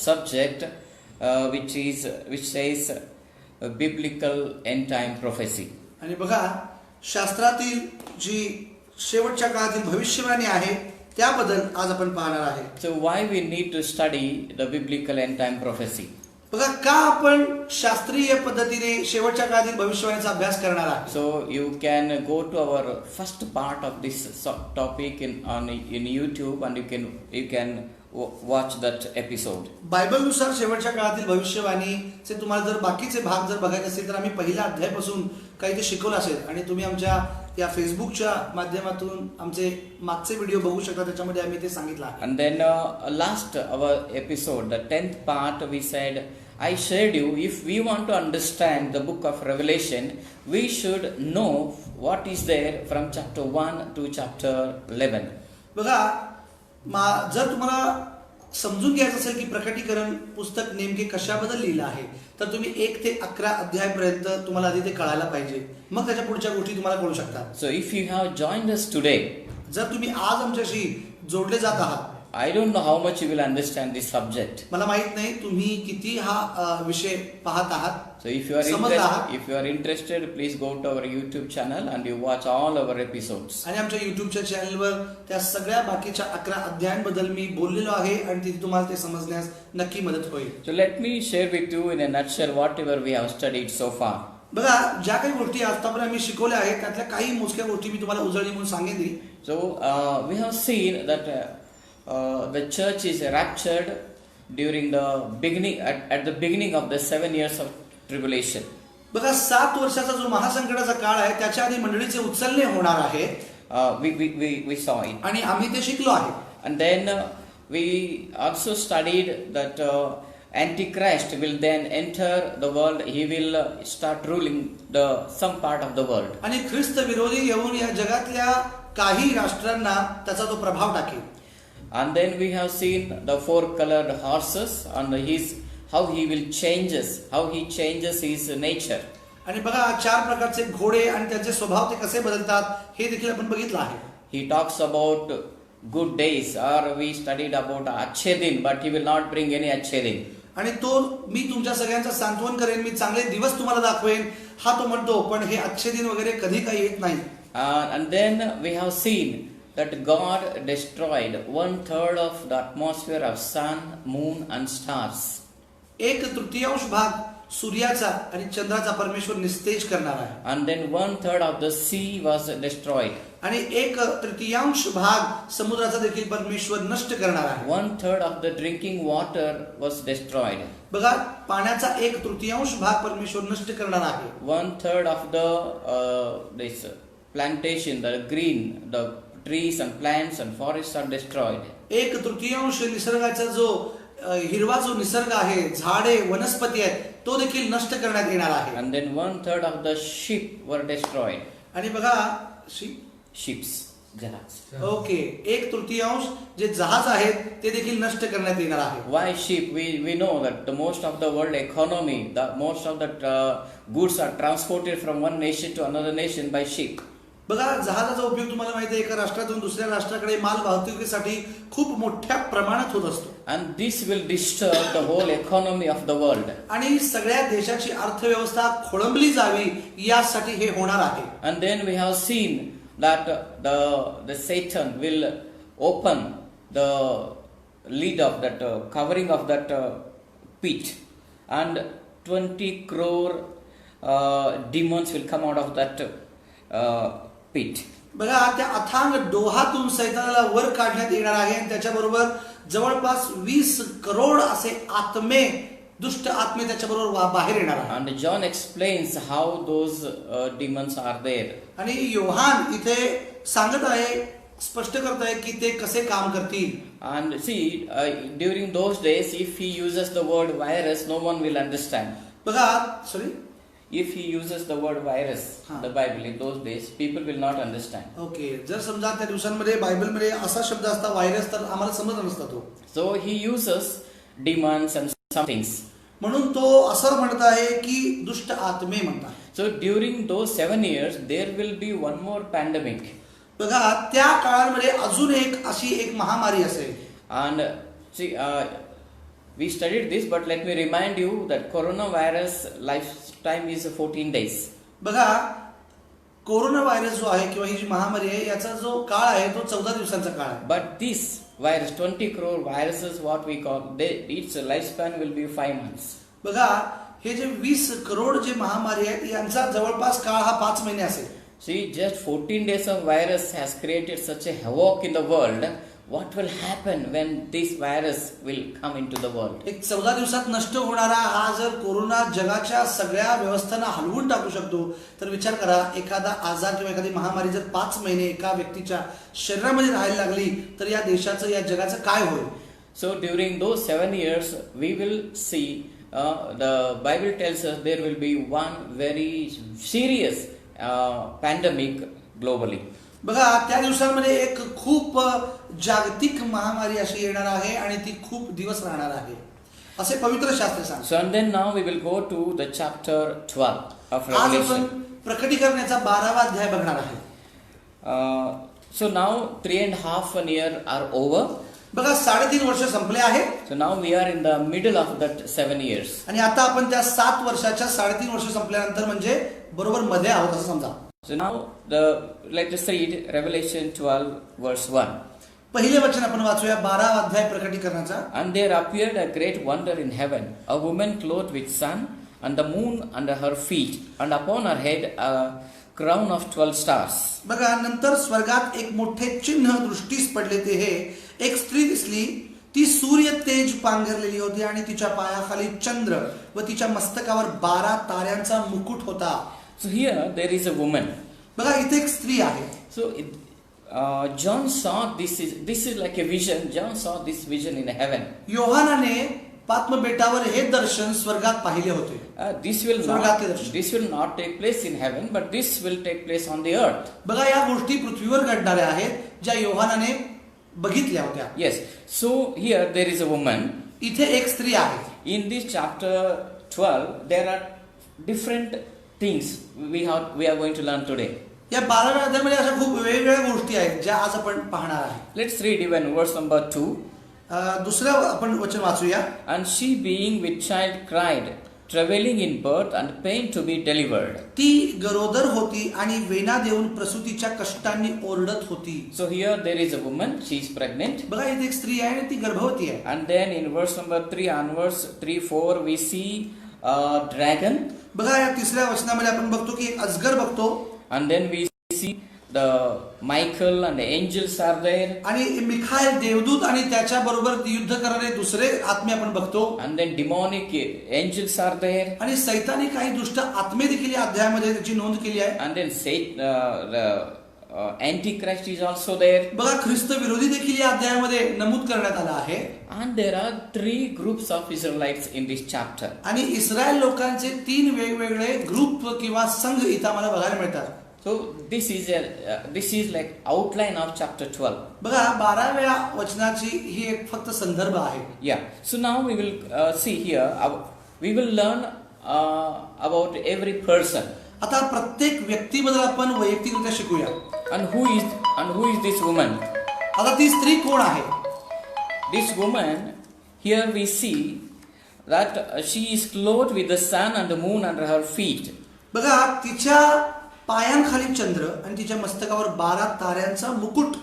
subject which says biblical end time prophecy. आणि बघा, शास्त्रातील जी शेवटच्या काळातील भविष्यवाणी आहे त्याबद्दल आज आपण पाहणार आहे. So why we need to study the biblical end time prophecy? बघा, का आपण शास्त्रीय पद्धतीने शेवटच्या काळातील भविष्यवाणीचा अभ्यास करणार आहोत. So you can go to our first part of this topic in YouTube, and you can watch that episode. बायबलनुसार शेवटच्या काळातील भविष्यवाणीचे तुम्हाला जर बाकीचे भाग जर बघायचे असेल तर आम्ही पहिल्या अध्यायापासून काही ते शिकवलं असेल आणि तुम्ही आमच्या या फेसबुकच्या माध्यमातून आमचे मागचे व्हिडिओ बघू शकता, त्याच्यामध्ये आम्ही ते सांगितलं आहे. And then last our episode, the 10th part, we said, I shared you, if we want to understand the book of Revelation, we should know what is there from chapter 1 to chapter 11. बघा, जर तुम्हाला समजून घ्यायचं असेल की प्रकटीकरण पुस्तक नेमके कशाबद्दल लिहिलं आहे तर तुम्ही 1 ते 11 अध्यायापर्यंत तुम्हाला आधी ते कळायला पाहिजे, मग त्याच्या पुढच्या गोष्टी तुम्हाला कळू शकतात. So if you have joined us today, जर तुम्ही आज आमच्याशी जोडले जात आहात, I don't know how much you will understand this subject. मला माहित नाही तुम्ही किती हा विषय पाहत आहात. So if you are interested, please go to our YouTube channel and you watch all our episodes. आणि आमच्या YouTubeच्या चॅनलवर त्या सगळ्या बाकीच्या 11 अध्यायांबद्दल मी बोललेलो आहे आणि तिथे तुम्हाला ते समजण्यास नक्की मदत होईल. So let me share with you in a nutshell whatever we have studied so far. बघा, ज्या काही गोष्टी आतापर्यंत आम्ही शिकवल्या आहेत त्यातल्या काही मोजक्या गोष्टी मी तुम्हाला उजळणी म्हणून सांगेन. So we have seen that the church is raptured during the beginning at the beginning of the 7 years of tribulation. बघा, 7 वर्षाचा जो महासंकटाचा काळ आहे त्याच्या आधी मंडळीचे उचलणे होणार आहे. We saw it. आणि आम्ही ते शिकलो आहे. And then we also studied that Antichrist will then enter the world. He will start ruling some part of the world. आणि ख्रिस्त विरोधी येऊन या जगातल्या काही राष्ट्रांना त्याचा तो प्रभाव टाकेल. And then we have seen the 4-colored horses and how he changes his nature. आणि बघा, 4 प्रकारचे घोडे आणि त्यांचे स्वभाव ते कसे बदलतात हे देखील आपण बघितलं आहे. He talks about good days, or we studied about अच्छे दिन, but he will not bring any अच्छे दिन. आणि तो मी तुमच्या सगळ्यांचं सांत्वन करेन, मी चांगले दिवस तुम्हाला दाखवेन हा तो म्हणतो, पण हे अच्छे दिन वगैरे कधी काही येत नाही. And then we have seen that God destroyed 1/3 of the atmosphere of sun, moon and stars. 1/3 भाग सूर्याचा आणि चंद्राचा परमेश्वर निस्तेज करणार आहे. And then 1/3 of the sea was destroyed. आणि 1/3 भाग समुद्राचा देखील परमेश्वर नष्ट करणार आहे. 1/3 of the drinking water was destroyed. बघा, पाण्याचा 1/3 भाग परमेश्वर नष्ट करणार आहे. 1/3 of the this plantation, the green, the trees and plants and forests are destroyed. 1/3 निसर्गाचा जो हिरवा जो निसर्ग आहे, झाडे वनस्पती आहेत, तो देखील नष्ट करण्यात येणार आहे. And then 1/3 of the sheep were destroyed. आणि बघा, ships, जहाज. ओके, 1/3 जे जहाज आहेत ते देखील नष्ट करण्यात येणार आहे. Why sheep? We know that the most of the world economy, most of the goods are transported from one nation to another nation by ship. बघा, जहाजाचा उपयोग तुम्हाला माहिती आहे, एका राष्ट्रातून दुसऱ्या राष्ट्राकडे माल वाहतुकीसाठी खूप मोठ्या प्रमाणात होत असतो. And this will disturb the whole economy of the world. आणि सगळ्या देशाची अर्थव्यवस्था खोळंबली जावी यासाठी हे होणार आहे. And then we have seen that the Satan will open the lid of that covering of that pit, and 20 crore demons will come out of that pit. बघा, त्या अथांग डोहातून सैतानाला वर काढण्यात येणार आहे आणि त्याच्याबरोबर जवळपास 20 करोड असे आत्मे, दुष्ट आत्मे त्याच्याबरोबर बाहेर येणार आहे. And John explains how those demons are there. आणि योहान इथे सांगत आहे, स्पष्ट करत आहे की ते कसे काम करतील. And see, during those days, if he uses the word virus, no one will understand. बघा, If he uses the word virus, the Bible, in those days, people will not understand. Okay, जर समजा त्या दिवसांमध्ये बायबलमध्ये असा शब्द असता virus, तर आम्हाला समजत नसता तो. So he uses demons and some things. म्हणून तो असं म्हणत आहे की दुष्ट आत्मे म्हणतात. So during those 7 years, there will be one more pandemic. बघा, त्या काळामध्ये अजून एक अशी एक महामारी असेल. And see, we studied this, but let me remind you that coronavirus lifetime is 14 days. बघा, कोरोना व्हायरस जो आहे किंवा ही जी महामारी आहे याचा जो काळ आहे तो 14 दिवसांचा काळ आहे. But this virus, 20 crore viruses, what we call, its lifespan will be 5 months. बघा, हे जे 20 करोड जे महामारी आहेत यांचा जवळपास काळ हा 5 महिने असेल. See, just 14 days of virus has created such a havoc in the world. What will happen when this virus will come into the world? एक 14 दिवसात नष्ट होणारा हा जर कोरोना जगाच्या सगळ्या व्यवस्थांना हलवून टाकू शकतो, तर विचार करा, एखादा आजार किंवा एखादी महामारी जर 5 महिने एका व्यक्तीच्या शरीरामध्ये राहायला लागली तर या देशाचं, या जगाचं काय होईल? So during those 7 years, we will see, the Bible tells us there will be one very serious pandemic globally. बघा, त्या दिवसांमध्ये एक खूप जागतिक महामारी अशी येणार आहे आणि ती खूप दिवस राहणार आहे असे पवित्र शास्त्र सांगते. So and then now we will go to the chapter 12 of आज आपण Revelation. प्रकटीकरणाचा 12वा अध्याय बघणार आहे. So now 3.5 years are over. बघा, 3.5 वर्ष संपले आहेत. So now we are in the middle of that 7 years. आणि आता आपण त्या 7 वर्षाच्या 3.5 वर्ष संपल्यानंतर म्हणजे बरोबर मध्ये आहोत असं समजा. So now let us read Revelation 12 verse 1. पहिले वचन आपण वाचूया 12वा अध्याय प्रकटीकरणाचा. And there appeared a great wonder in heaven, a woman clothed with sun, and the moon under her feet, and upon her head a crown of 12 stars. बघा, नंतर स्वर्गात एक मोठे चिन्ह दृष्टीस पडले. ते हे एक स्त्री दिसली, ती सूर्य तेज पांघरलेली होती आणि तिच्या पायाखाली चंद्र व तिच्या मस्तकावर 12 ताऱ्यांचा मुकुट होता. So here there is a woman. बघा, इथे एक स्त्री आहे. So John saw this is like a vision. John saw this vision in heaven. योहानाने पात्म बेटावर हे दर्शन स्वर्गात पाहिले होते. This will not take place in heaven, but this will take place on the earth. बघा, या गोष्टी पृथ्वीवर घडणाऱ्या आहेत ज्या योहानाने बघितल्या होत्या. Yes. So here there is a woman. इथे एक स्त्री आहे. In this chapter 12 there are different things we are going to learn today. या 12व्या अध्यायामध्ये अशा खूप वेगवेगळ्या गोष्टी आहेत ज्या आज आपण पाहणार आहोत. Let's read even verse number 2. दुसऱ्या आपण वचन वाचूया. And she being with child cried, travailing in birth and pain to be delivered. ती गरोदर होती आणि वेना देऊन प्रसूतीच्या कष्टांनी ओरडत होती. So here there is a woman, she is pregnant. बघा, इथे एक स्त्री आहे आणि ती गर्भवती आहे. And then in verse number 3 onwards, 3-4 we see a dragon. बघा, या तिसऱ्या वचनामध्ये आपण बघतो की एक अजगर बघतो. And then we see the Michael and the angels are there. आणि मिखाएल देवदूत आणि त्याच्या बरोबर युद्ध करणारे दुसरे आत्मे आपण बघतो. And then demonic angels are there. आणि सैतानी काही दुष्ट आत्मे देखील या अध्यायामध्ये त्याची नोंद केली आहे. And then the Antichrist is also there. बघा, ख्रिस्त विरोधी देखील या अध्यायामध्ये नमूद करण्यात आला आहे. And there are 3 groups of Israelites in this chapter. आणि इस्रायल लोकांचे 3 वेगवेगळे ग्रुप किंवा संघ इथं आम्हाला बघायला मिळतात. So this is like outline of chapter 12. बघा, 12व्या वचनाची ही एक फक्त संदर्भ आहे. Yeah. So now we will see here. We will learn about every person. आता प्रत्येक व्यक्तीबद्दल आपण वैयक्तिकरित्या शिकूया. And who is this woman? आता ती स्त्री कोण आहे? This woman, here we see that she is clothed with the sun and the moon under her feet. बघा, तिच्या पायांखाली चंद्र आणि तिच्या मस्तकावर 12 ताऱ्यांचा मुकुट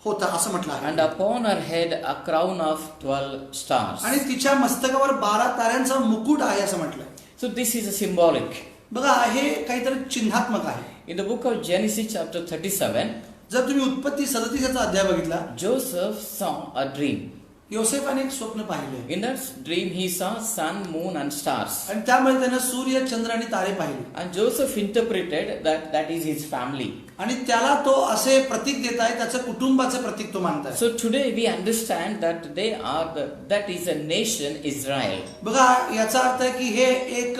होता असं म्हटलं आहे. And upon her head a crown of 12 stars. आणि तिच्या मस्तकावर 12 ताऱ्यांचा मुकुट आहे असं म्हटलंय. So this is a symbolic. बघा, हे काहीतरी चिन्हात्मक आहे. In the book of Genesis chapter 37, जर तुम्ही उत्पत्ती 37 अध्याय बघितला, Joseph saw a dream. योसेफाने एक स्वप्न पाहिले. In that dream he saw sun, moon and stars. आणि त्यामुळे त्यानं सूर्य, चंद्र आणि तारे पाहिले. And Joseph interpreted that is his family. आणि त्याला तो असे प्रतीक देत आहे, त्याचं कुटुंबाचं प्रतीक तो मानताय. So today we understand that that is a nation, Israel. बघा, याचा अर्थ आहे की हे एक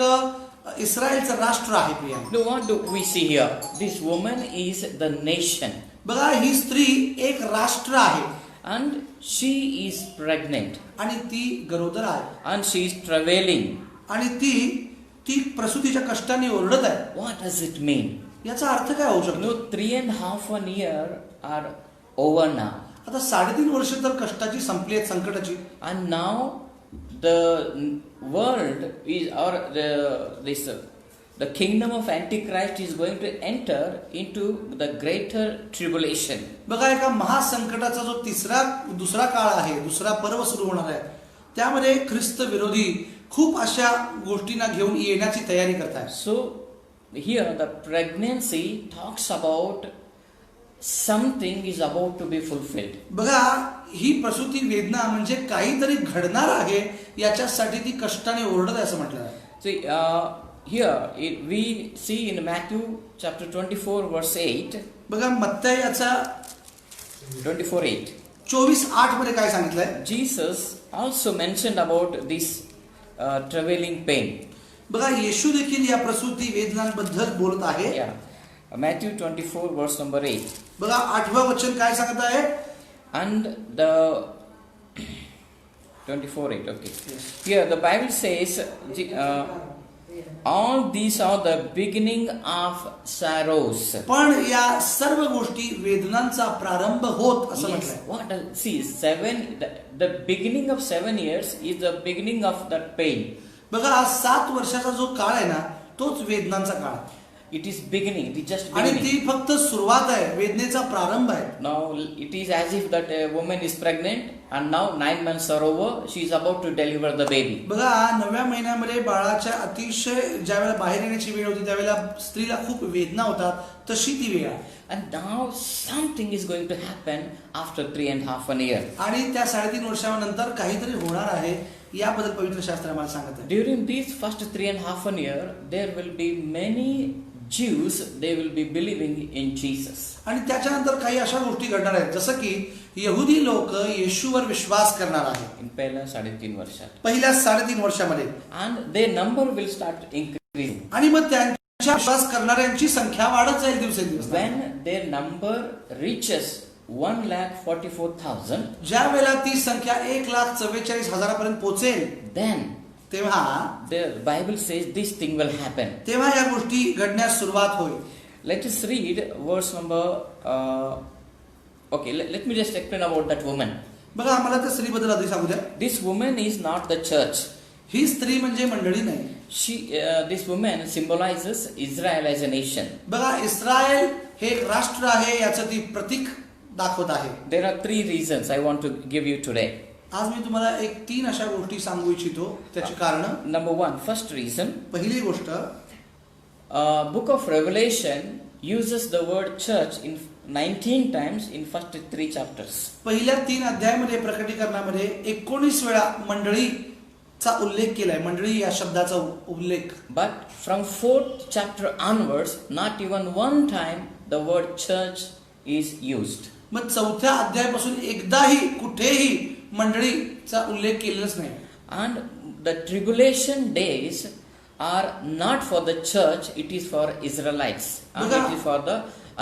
इस्रायलचं राष्ट्र आहे. Priya, Now what do we see here? This woman is the nation. बघा, ही स्त्री एक राष्ट्र आहे. And she is pregnant. आणि ती गरोदर आहे. And she is travailing. आणि ती प्रसूतीच्या कष्टाने ओरडत आहे. What does it mean? याचा अर्थ काय होऊ शकतो? 3.5 years are over now. आता 3.5 वर्ष तर कष्टाची संपली आहेत, संकटाची. And now the world is, or the kingdom of Antichrist is going to enter into the greater tribulation. बघा, एका महासंकटाचा जो दुसरा काळ आहे, दुसरा पर्व सुरू होणार आहे, त्यामध्ये ख्रिस्त विरोधी खूप अशा गोष्टींना घेऊन येण्याची तयारी करतात. So here the pregnancy talks about something is about to be fulfilled. बघा, ही प्रसूती वेदना म्हणजे काहीतरी घडणार आहे याच्यासाठी ती कष्टाने ओरडत आहे असं म्हटलं आहे. See, here we see in Matthew chapter 24 verse 8. बघा, मत्तई याचा 24:8. 24:8 मध्ये काय सांगितलंय? Jesus also mentioned about this travailing pain. बघा, येशू देखील या प्रसूती वेदनांबद्दल बोलत आहे. Yeah. Matthew 24 verse number 8. बघा, 8वं वचन काय सांगत आहे? And the 24:8. Okay. Here the Bible says, all these are the beginning of sorrows. पण या सर्व गोष्टी वेदनांचा प्रारंभ होत असं Yes. म्हटलंय. What does, see, the beginning of 7 years is the beginning of that pain. बघा, 7 वर्षाचा जो काळ आहे ना, तोच वेदनांचा काळ. It is beginning. It is just आणि beginning. ती फक्त सुरुवात आहे, वेदनेचा प्रारंभ आहे. Now it is as if that a woman is pregnant and now 9 months are over. She is about to deliver the baby. बघा, 9व्या महिन्यामध्ये बाळाच्या अतिशय ज्यावेळेला बाहेर येण्याची वेळ होती त्यावेळेला स्त्रीला खूप वेदना होतात, तशी ती वेळ आहे. And now something is going to happen after 3.5 year. आणि त्या 3.5 वर्षानंतर काहीतरी होणार आहे याबद्दल पवित्र शास्त्र आम्हाला सांगत आहे. During these first 3.5 year, there will be many Jews. They will be believing in Jesus. आणि त्याच्यानंतर काही अशा गोष्टी घडणार आहेत, जसं की यहुदी लोक येशूवर विश्वास करणार आहेत. In पहिल्या 3.5 वर्षात. पहिल्या 3.5 वर्षामध्ये. And their number will start increasing. आणि मग त्यांच्या विश्वास करणाऱ्यांची संख्या वाढत जाईल दिवसेंदिवस. When their number reaches 1,44,000, ज्या वेळेला ती संख्या 1,44,000 पर्यंत पोहोचेल, then तेव्हा the Bible says this thing will happen. तेव्हा या गोष्टी घडण्यास सुरुवात होईल. Let us read verse number. Okay, let me just explain about that woman. बघा, आम्हाला त्या स्त्रीबद्दल आधी सांगू द्या. This woman is not the church. ही स्त्री म्हणजे मंडळी नाही. This woman symbolizes Israel as a nation. बघा, इस्रायल हे एक राष्ट्र आहे याचं ती प्रतीक दाखवत आहे. There are 3 reasons I want to give you today. आज मी तुम्हाला 3 अशा गोष्टी सांगू इच्छितो, त्याची कारण. Number 1, first reason. पहिली गोष्ट, Book of Revelation uses the word church in 19 times in first 3 chapters. पहिल्या 3 अध्यायामध्ये प्रकटीकरणामध्ये 19 वेळा मंडळीचा उल्लेख केलाय. मंडळी या शब्दाचा उल्लेख. But from 4th chapter onwards, not even one time the word church is used. मग 4थ्या अध्यायापासून एकदाही कुठेही मंडळीचा उल्लेख केलेलाच नाही. And the tribulation days are not for the church, it is for Israelites. And it is for the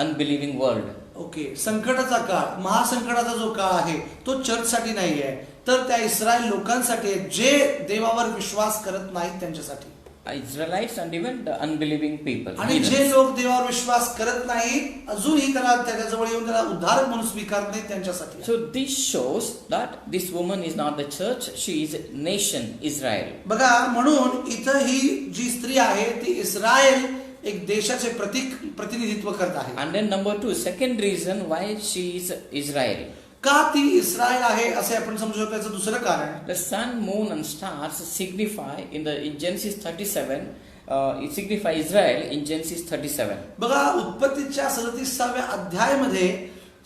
unbelieving world. Okay, संकटाचा काळ, महासंकटाचा जो काळ आहे तो चर्चसाठी नाही आहे, तर त्या इस्रायल लोकांसाठी आहे, जे देवावर विश्वास करत नाहीत त्यांच्यासाठी. Israelites and even the unbelieving people. आणि जे लोक देवावर विश्वास करत नाहीत, अजूनही त्याला त्याच्याजवळ येऊन त्याला उद्धारक म्हणून स्वीकारत नाहीत त्यांच्यासाठी. So this shows that this woman is not the church, she is nation Israel. बघा, म्हणून इथं ही जी स्त्री आहे ती इस्रायल एक देशाचे प्रतिनिधित्व करत आहे. And then number 2, second reason why she is Israel. का ती इस्रायल आहे असे आपण समजू शकतो. याचं दुसरं कारण, The sun, moon and stars signify in Genesis 37, it signify Israel in Genesis 37. बघा, उत्पत्तीच्या 37व्या अध्यायामध्ये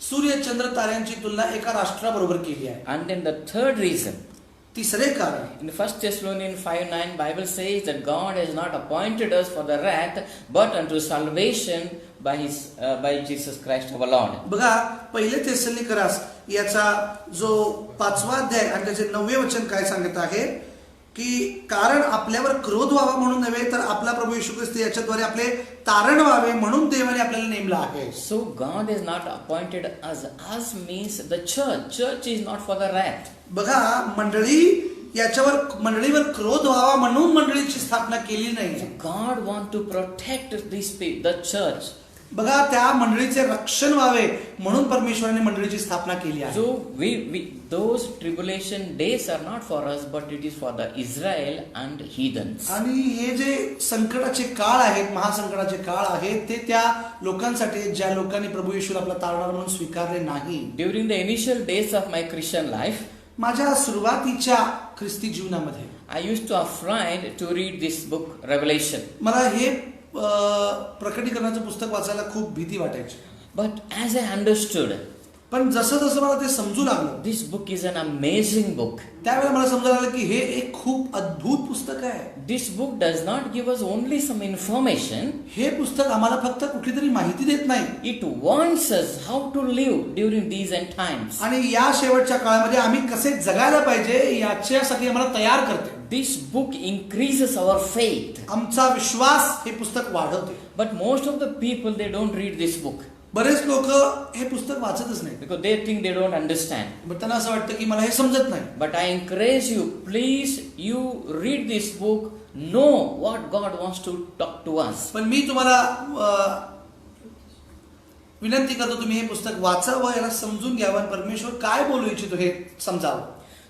सूर्य चंद्र ताऱ्यांची तुलना एका राष्ट्राबरोबर केली आहे. And then the third reason, तिसरे कारण, in 1 Thessalonians 5:9, Bible says that God has not appointed us for the wrath, but unto salvation by Jesus Christ our Lord. बघा, पहिले थेसलोनिकरास याचा जो 5वा अध्याय आणि त्याचे 9वे वचन काय सांगत आहे की कारण आपल्यावर क्रोध व्हावा म्हणून नव्हे, तर आपला प्रभू येशू ख्रिस्त याच्याद्वारे आपले तारण व्हावे म्हणून देवाने आपल्याला नेमलं आहे. So God has not appointed us. Us means the church. Church is not for the wrath. बघा, मंडळीवर क्रोध व्हावा म्हणून मंडळीची स्थापना केली नाही. God want to protect the church बघा त्या मंडळीचे रक्षण व्हावे म्हणून परमेश्वराने मंडळीची स्थापना केली आहे. So those tribulation days are not for us, but it is for the Israel and heathens. आणि हे जे संकटाचे काळ आहेत, महासंकटाचे काळ आहेत, ते त्या लोकांसाठी ज्या लोकांनी प्रभू येशूला आपला तारणारा म्हणून स्वीकारले नाही. During the initial days of my Christian life, माझ्या सुरुवातीच्या ख्रिस्ती जीवनामध्ये I used to afraid to read this book, Revelation. मला हे प्रकटीकरणाचं पुस्तक वाचायला खूप भीती वाटायची. But as I understood, पण जसं जसं मला ते समजू लागलं, this book is an amazing book. त्यावेळेला मला समजू लागलं की हे एक खूप अद्भुत पुस्तक आहे. This book does not give us only some information. हे पुस्तक आम्हाला फक्त कुठली तरी माहिती देत नाही. It warns us how to live during these end times. आणि या शेवटच्या काळामध्ये आम्ही कसे जगायला पाहिजे याच्यासाठी आम्हाला तयार करते. This book increases our faith. आमचा विश्वास हे पुस्तक वाढवते. But most of the people, they don't read this book बरेच लोक हे पुस्तक वाचतच नाही. because they think they don't understand. पण त्यांना असं वाटतं की मला हे समजत नाही. But I encourage you, please, you read this book, know what God wants to talk to us. पण मी तुम्हाला विनंती करतो, तुम्ही हे पुस्तक वाचावं, याला समजून घ्यावं, परमेश्वर काय बोलू इच्छितो हे समजावं.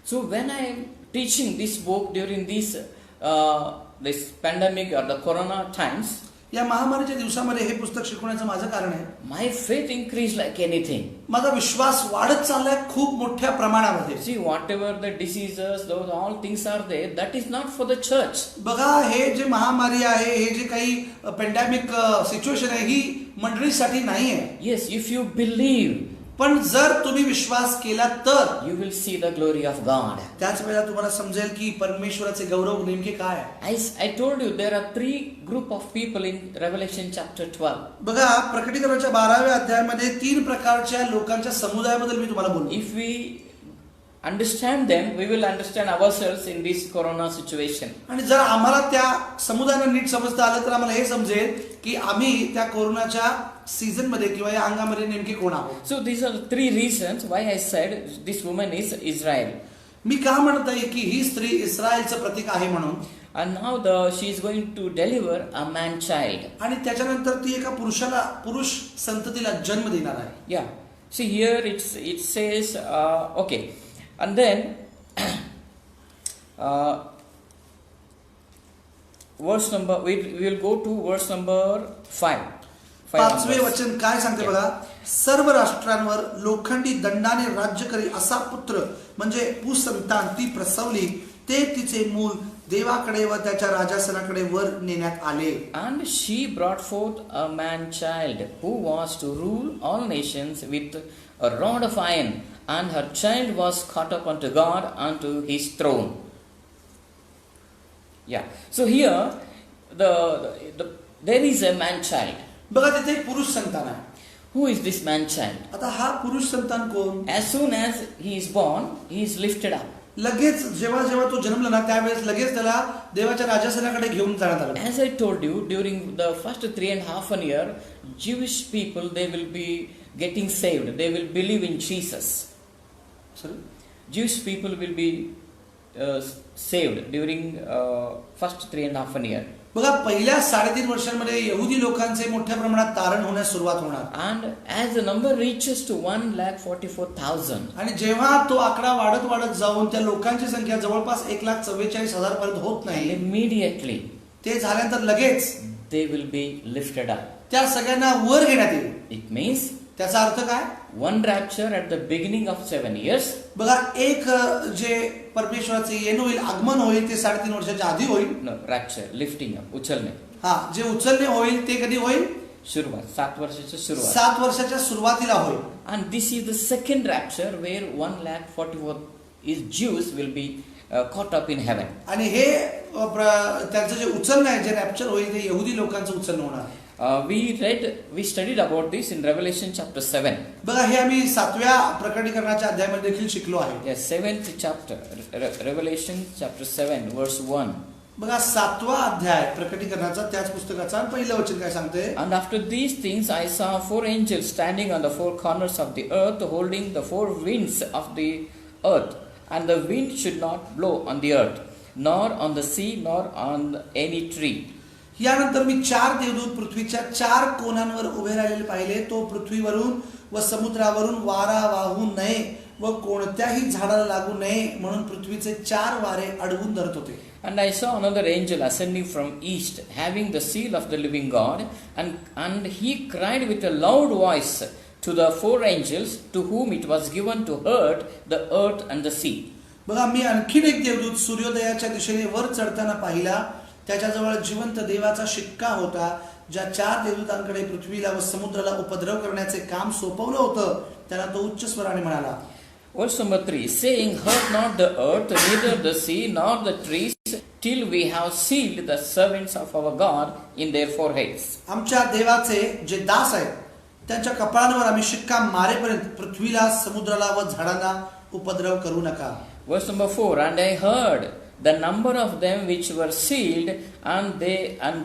So when I am teaching this book during this pandemic or the corona times, या महामारीच्या दिवसामध्ये हे पुस्तक शिकवण्याचं माझं कारण आहे. my faith increased like anything. माझा विश्वास वाढत चाललाय खूप मोठ्या प्रमाणामध्ये. See, whatever the diseases, those all things are there, that is not for the church. बघा, हे जे महामारी आहे, हे जे काही पेंडॅमिक सिच्युएशन आहे, ही मंडळीसाठी नाही आहे. Yes, if you believe, पण जर तुम्ही विश्वास केला तर you will see the glory of God. त्याच वेळेला तुम्हाला समजेल की परमेश्वराचे गौरव नेमके काय आहे. I told you there are 3 group of people in Revelation chapter 12. बघा, प्रकटीकरणाच्या 12व्या अध्यायामध्ये 3 प्रकारच्या लोकांच्या समुदायाबद्दल मी तुम्हाला बोललो. If we understand them, we will understand ourselves in this corona situation. आणि जर आम्हाला त्या समुदायांना नीट समजता आलं तर आम्हाला हे समजेल की आम्ही त्या कोरोनाच्या सीझन मध्ये किंवा या अंगामध्ये नेमके कोण आहोत. So these are 3 reasons why I said this woman is Israel. मी का म्हणत आहे की ही स्त्री इस्रायलचं प्रतीक आहे म्हणून. And now she is going to deliver a man child. आणि त्याच्यानंतर ती एका पुरुष संततीला जन्म देणार आहे. Yeah. See here it says okay. And then verse number we will go to verse number 5. 5वे वचन काय सांगते बघा. सर्व राष्ट्रांवर लोखंडी दंडाने राज्य करी असा पुत्र म्हणजे पुसंतान ती प्रसवली. ते तिचे मूल देवाकडे व त्याच्या राजासनाकडे वर नेण्यात आले. And she brought forth a man child who was to rule all nations with a rod of iron, and her child was caught up unto God unto his throne. Yeah. So here there is a man child. बघा, तिथे एक पुरुष संतान आहे. Who is this man child? आता हा पुरुष संतान कोण. As soon as he is born, he is lifted up. लगेच जेव्हा तो जन्मला ना त्यावेळेस लगेच त्याला देवाच्या राजासनाकडे घेऊन जाण्यात आलं. As I told you, during the first 3.5 year, Jewish people, they will be getting saved. They will believe in Jesus. Sorry? Jewish people will be saved during first 3.5 year. बघा, पहिल्या 3.5 वर्षांमध्ये यहुदी लोकांचे मोठ्या प्रमाणात तारण होण्यास सुरुवात होणार. And as the number reaches to 1,44,000, आणि जेव्हा तो आकडा वाढत जाऊन त्या लोकांची संख्या जवळपास 1,44,000 पर्यंत होत नाही, immediately ते झाल्यानंतर लगेच they will be lifted up. त्या सगळ्यांना वर घेण्यात येईल. It means त्याचा अर्थ काय. one rapture at the beginning of 7 years. बघा, एक जे परमेश्वराचे येणं होईल, आगमन होईल, ते 3.5 वर्षाच्या आधी होईल. No, rapture, lifting up, उचलणे. हा, जे उचलणे होईल ते कधी होईल. सुरुवात, 7 वर्षाची सुरुवात. 7 वर्षाच्या सुरुवातीला होईल. And this is the second rapture where 1,44,000 is Jews will be caught up in heaven. आणि हे त्यांचं जे उचलणं आहे, जे रॅप्चर होईल, ते यहुदी लोकांचं उचलणं होणार. We studied about this in Revelation chapter 7. बघा, हे आम्ही 7व्या प्रकटीकरणाच्या अध्यायामध्ये देखील शिकलो आहे. Yes, 7th chapter, Revelation chapter 7 verse 1. बघा, 7वा अध्याय प्रकटीकरणाचा, त्याच पुस्तकाचा पहिलं वचन काय सांगते. And after these things I saw 4 angels standing on the 4 corners of the earth, holding the 4 winds of the earth, and the wind should not blow on the earth, nor on the sea, nor on any tree. यानंतर मी 4 देवदूत पृथ्वीच्या 4 कोनांवर उभे राहिलेले पाहिले. तो पृथ्वीवरून व समुद्रावरून वारा वाहू नये व कोणत्याही झाडाला लागू नये म्हणून पृथ्वीचे 4 वारे अडवून धरत होते. And I saw another angel ascending from east, having the seal of the living God, and he cried with a loud voice to the 4 angels to whom it was given to hurt the earth and the sea. बघा, मी आणखीन एक देवदूत सूर्योदयाच्या दिशेने वर चढताना पाहिला. त्याच्याजवळ जिवंत देवाचा शिक्का होता. ज्या 4 देवदूतांकडे पृथ्वीला व समुद्राला उपद्रव करण्याचे काम सोपवलं होतं त्यांना तो उच्च स्वराने म्हणाला. Verse number 3, saying, hurt not the earth, neither the sea, nor the trees, till we have sealed the servants of our God in their foreheads. आमच्या देवाचे जे दास आहेत त्यांच्या कपाळांवर आम्ही शिक्का मारेपर्यंत पृथ्वीला, समुद्राला व झाडांना उपद्रव करू नका. Verse number 4, and I heard the number of them which were sealed, and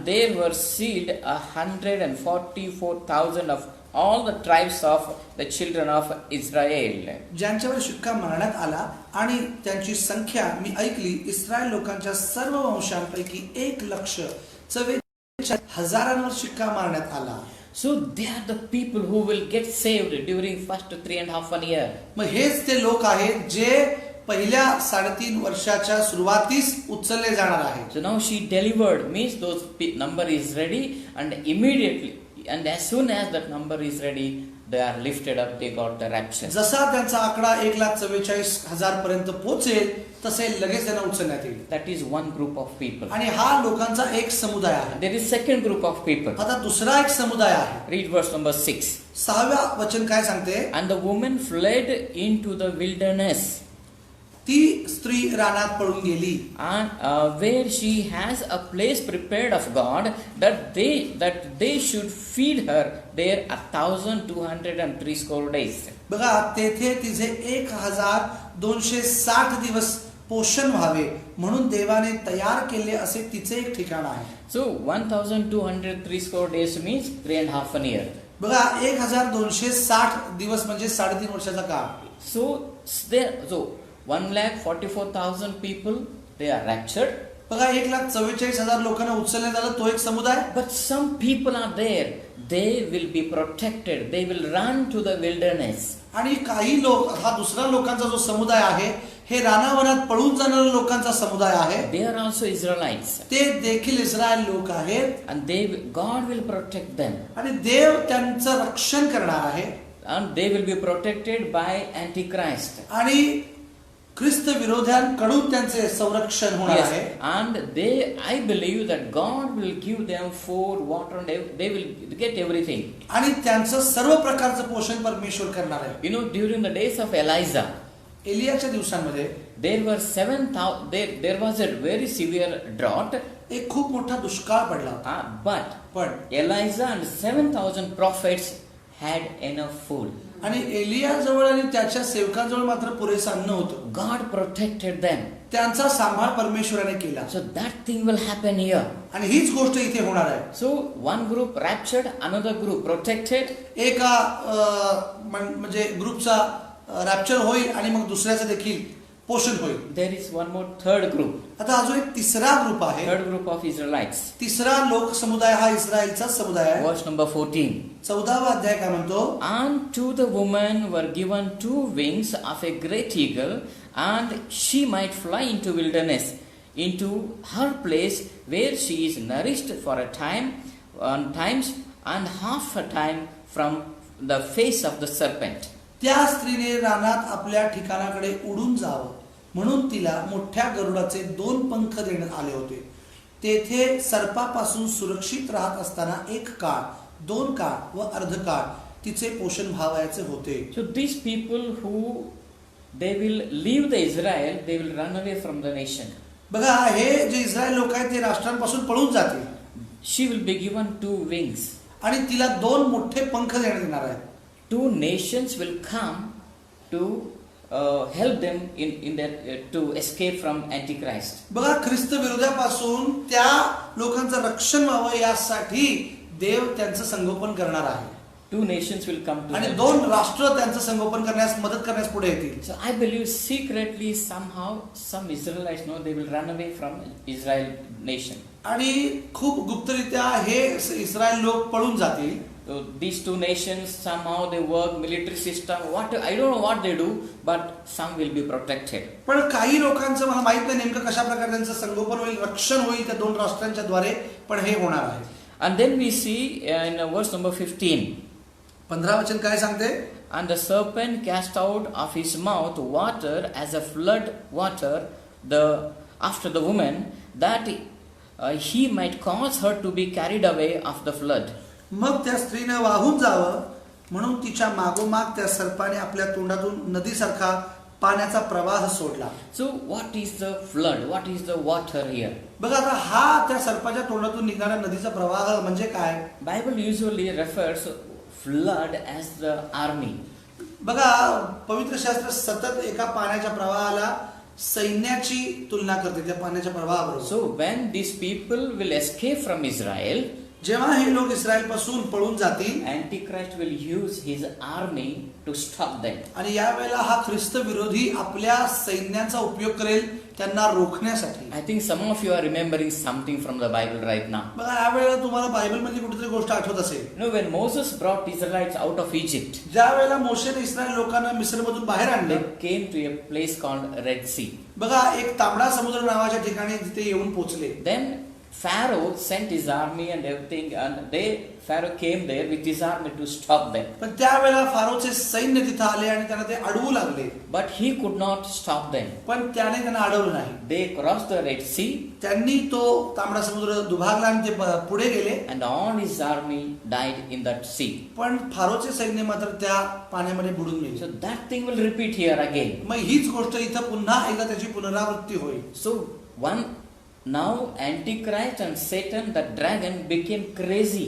there were sealed 144,000 of all the tribes of the children of Israel. ज्यांच्यावर शिक्का मारण्यात आला आणि त्यांची संख्या मी ऐकली. इस्रायल लोकांच्या सर्व वंशांपैकी 1,44,000 शिक्का मारण्यात आला. So they are the people who will get saved during first 3.5 year. मग हेच ते लोक आहेत जे पहिल्या 3.5 वर्षाच्या सुरुवातीस उचलले जाणार आहेत. So now she delivered, means those number is ready, and immediately, and as soon as that number is ready, they are lifted up, they got the rapture. जसा त्यांचा आकडा 1,44,000 पर्यंत पोहोचेल तसे लगेच त्यांना उचलण्यात येईल. That is one group of people. आणि हा लोकांचा एक समुदाय आहे. There is second group of people. आता दुसरा एक समुदाय आहे. Read verse number 6. 6व्या वचन काय सांगते? And the woman fled into the wilderness, ती स्त्री रानात पळून गेली. and where she has a place prepared of God, that they should feed her there 1,260 days. बघा, तेथे तिचे 1,260 दिवस पोषण व्हावे म्हणून देवाने तयार केले असे तिचे एक ठिकाण आहे. So 1,260 days means 3.5 year. बघा, 1,260 दिवस म्हणजे 3.5 वर्षाचा काळ. So 1,44,000 people, they are raptured. बघा, 1,44,000 लोकांना उचलण्यात आलं, तो एक समुदाय. But some people are there, they will be protected, they will run to the wilderness. आणि काही लोक, हा दुसरा लोकांचा जो समुदाय आहे, हे रानावनात पळून जाणाऱ्या लोकांचा समुदाय आहे. They are also Israelites. ते देखील इस्रायल लोक आहेत. And God will protect them. आणि देव त्यांचं रक्षण करणार आहे. And they will be protected by Antichrist. आणि ख्रिस्त विरोध्यांकडून त्यांचे संरक्षण होणार Yes. आहे. And I believe that God will give them food, water, and they will get everything. आणि त्यांचं सर्व प्रकारचं पोषण परमेश्वर करणार आहे. You know, during the days of Elijah, एलियाच्या दिवसांमध्ये there was a very severe drought. एक खूप मोठा दुष्काळ पडला. But Elijah and 7,000 prophets had enough food. आणि एलियाजवळ आणि त्याच्या सेवकांजवळ मात्र पुरेसं अन्न होतं. God protected them. त्यांचा सांभाळ परमेश्वराने केला. So that thing will happen here. आणि हीच गोष्ट इथे होणार आहे. So one group raptured, another group protected. एका म्हणजे ग्रुपचा रॅप्चर होईल आणि मग दुसऱ्याचं देखील पोषण होईल. There is one more third group. आता अजून एक तिसरा ग्रुप आहे. Third group of Israelites. तिसरा लोक समुदाय हा इस्रायलचा समुदाय आहे. Verse number 14. 14वा अध्याय काय म्हणतो? And to the woman were given 2 wings of a great eagle, and she might fly into wilderness, into her place where she is nourished for a time, times and half a time from the face of the serpent. त्या स्त्रीने रानात आपल्या ठिकाणाकडे उडून जावं म्हणून तिला मोठ्या गरुडाचे 2 पंख देण्यात आले होते. तेथे सर्पापासून सुरक्षित राहत असताना 1 काळ, 2 काळ व अर्ध काळ तिचे पोषण व्हावयाचे होते. So these people who they will leave the Israel, they will run away from the nation. बघा, हे जे इस्रायल लोक आहेत ते राष्ट्रांपासून पळून जातील. She will be given 2 wings. आणि तिला 2 मोठे पंख देण्यात येणार आहेत. 2 nations will come to help them in their to escape from Antichrist. बघा, ख्रिस्त विरोधापासून त्या लोकांचं रक्षण व्हावं यासाठी देव त्यांचं संगोपन करणार आहे. two nations will come to आणि help. दोन राष्ट्र त्यांचं संगोपन करण्यास मदत करण्यास पुढे येतील. So I believe secretly somehow some Israelites know they will run away from Israel nation. आणि खूप गुप्तरित्या हे इस्रायल लोक पळून जातील. So these two nations somehow they work military system. What I don't know what they do, but some will be protected. पण काही लोकांचं मला माहित नाही नेमकं कशा प्रकारे त्यांचं संगोपन होईल, रक्षण होईल त्या दोन राष्ट्रांच्या द्वारे, पण हे होणार आहे. And then we see in verse number 15. 15 वचन काय सांगते? And the serpent cast out of his mouth water as a flood water after the woman, that he might cause her to be carried away of the flood. मग त्या स्त्रीनं वाहून जावं म्हणून तिच्या मागोमाग त्या सर्पाने आपल्या तोंडातून नदीसारखा पाण्याचा प्रवाह सोडला. So what is the flood? What is the water here? बघा आता हा त्या सर्पाच्या तोंडातून निघणारा नदीचा प्रवाह म्हणजे काय? Bible usually refers flood as the army. बघा पवित्र शास्त्र सतत एका पाण्याच्या प्रवाहाला सैन्याची तुलना करते त्या पाण्याच्या प्रवाहाबरोबर. So when these people will escape from Israel, जेव्हा हे लोक इस्रायल पासून पळून जातील, Antichrist will use his army to stop them. आणि या वेळेला हा ख्रिस्त विरोधी आपल्या सैन्याचा उपयोग करेल त्यांना रोखण्यासाठी. I think some of you are remembering something from the Bible right now. बघा या वेळेला तुम्हाला बायबल मधली कुठेतरी गोष्ट आठवत असेल. You know, when Moses brought Israelites out of Egypt, ज्या वेळेला मोशेने इस्रायल लोकांना मिस्रमधून बाहेर they आणलं, came to a place called Red Sea. बघा एक तांबडा समुद्र नावाच्या ठिकाणी तिथे येऊन पोहोचले. Then Pharaoh sent his army and everything, and Pharaoh came there with his army to stop them. पण त्यावेळेला फारोचे सैन्य तिथे आले आणि त्यांना ते अडवू लागले. But he could not stop them. पण त्याने त्यांना अडवलं नाही. They crossed the Red Sea, त्यांनी तो तांबडा समुद्र दुभागला आणि ते पुढे गेले. and all his army died in that sea. पण फारोचे सैन्य मात्र त्या पाण्यामध्ये बुडून So गेले. that thing will repeat here again. मग हीच गोष्ट इथं पुन्हा एकदा त्याची पुनरावृत्ती होईल. So now Antichrist and Satan, the dragon, became crazy.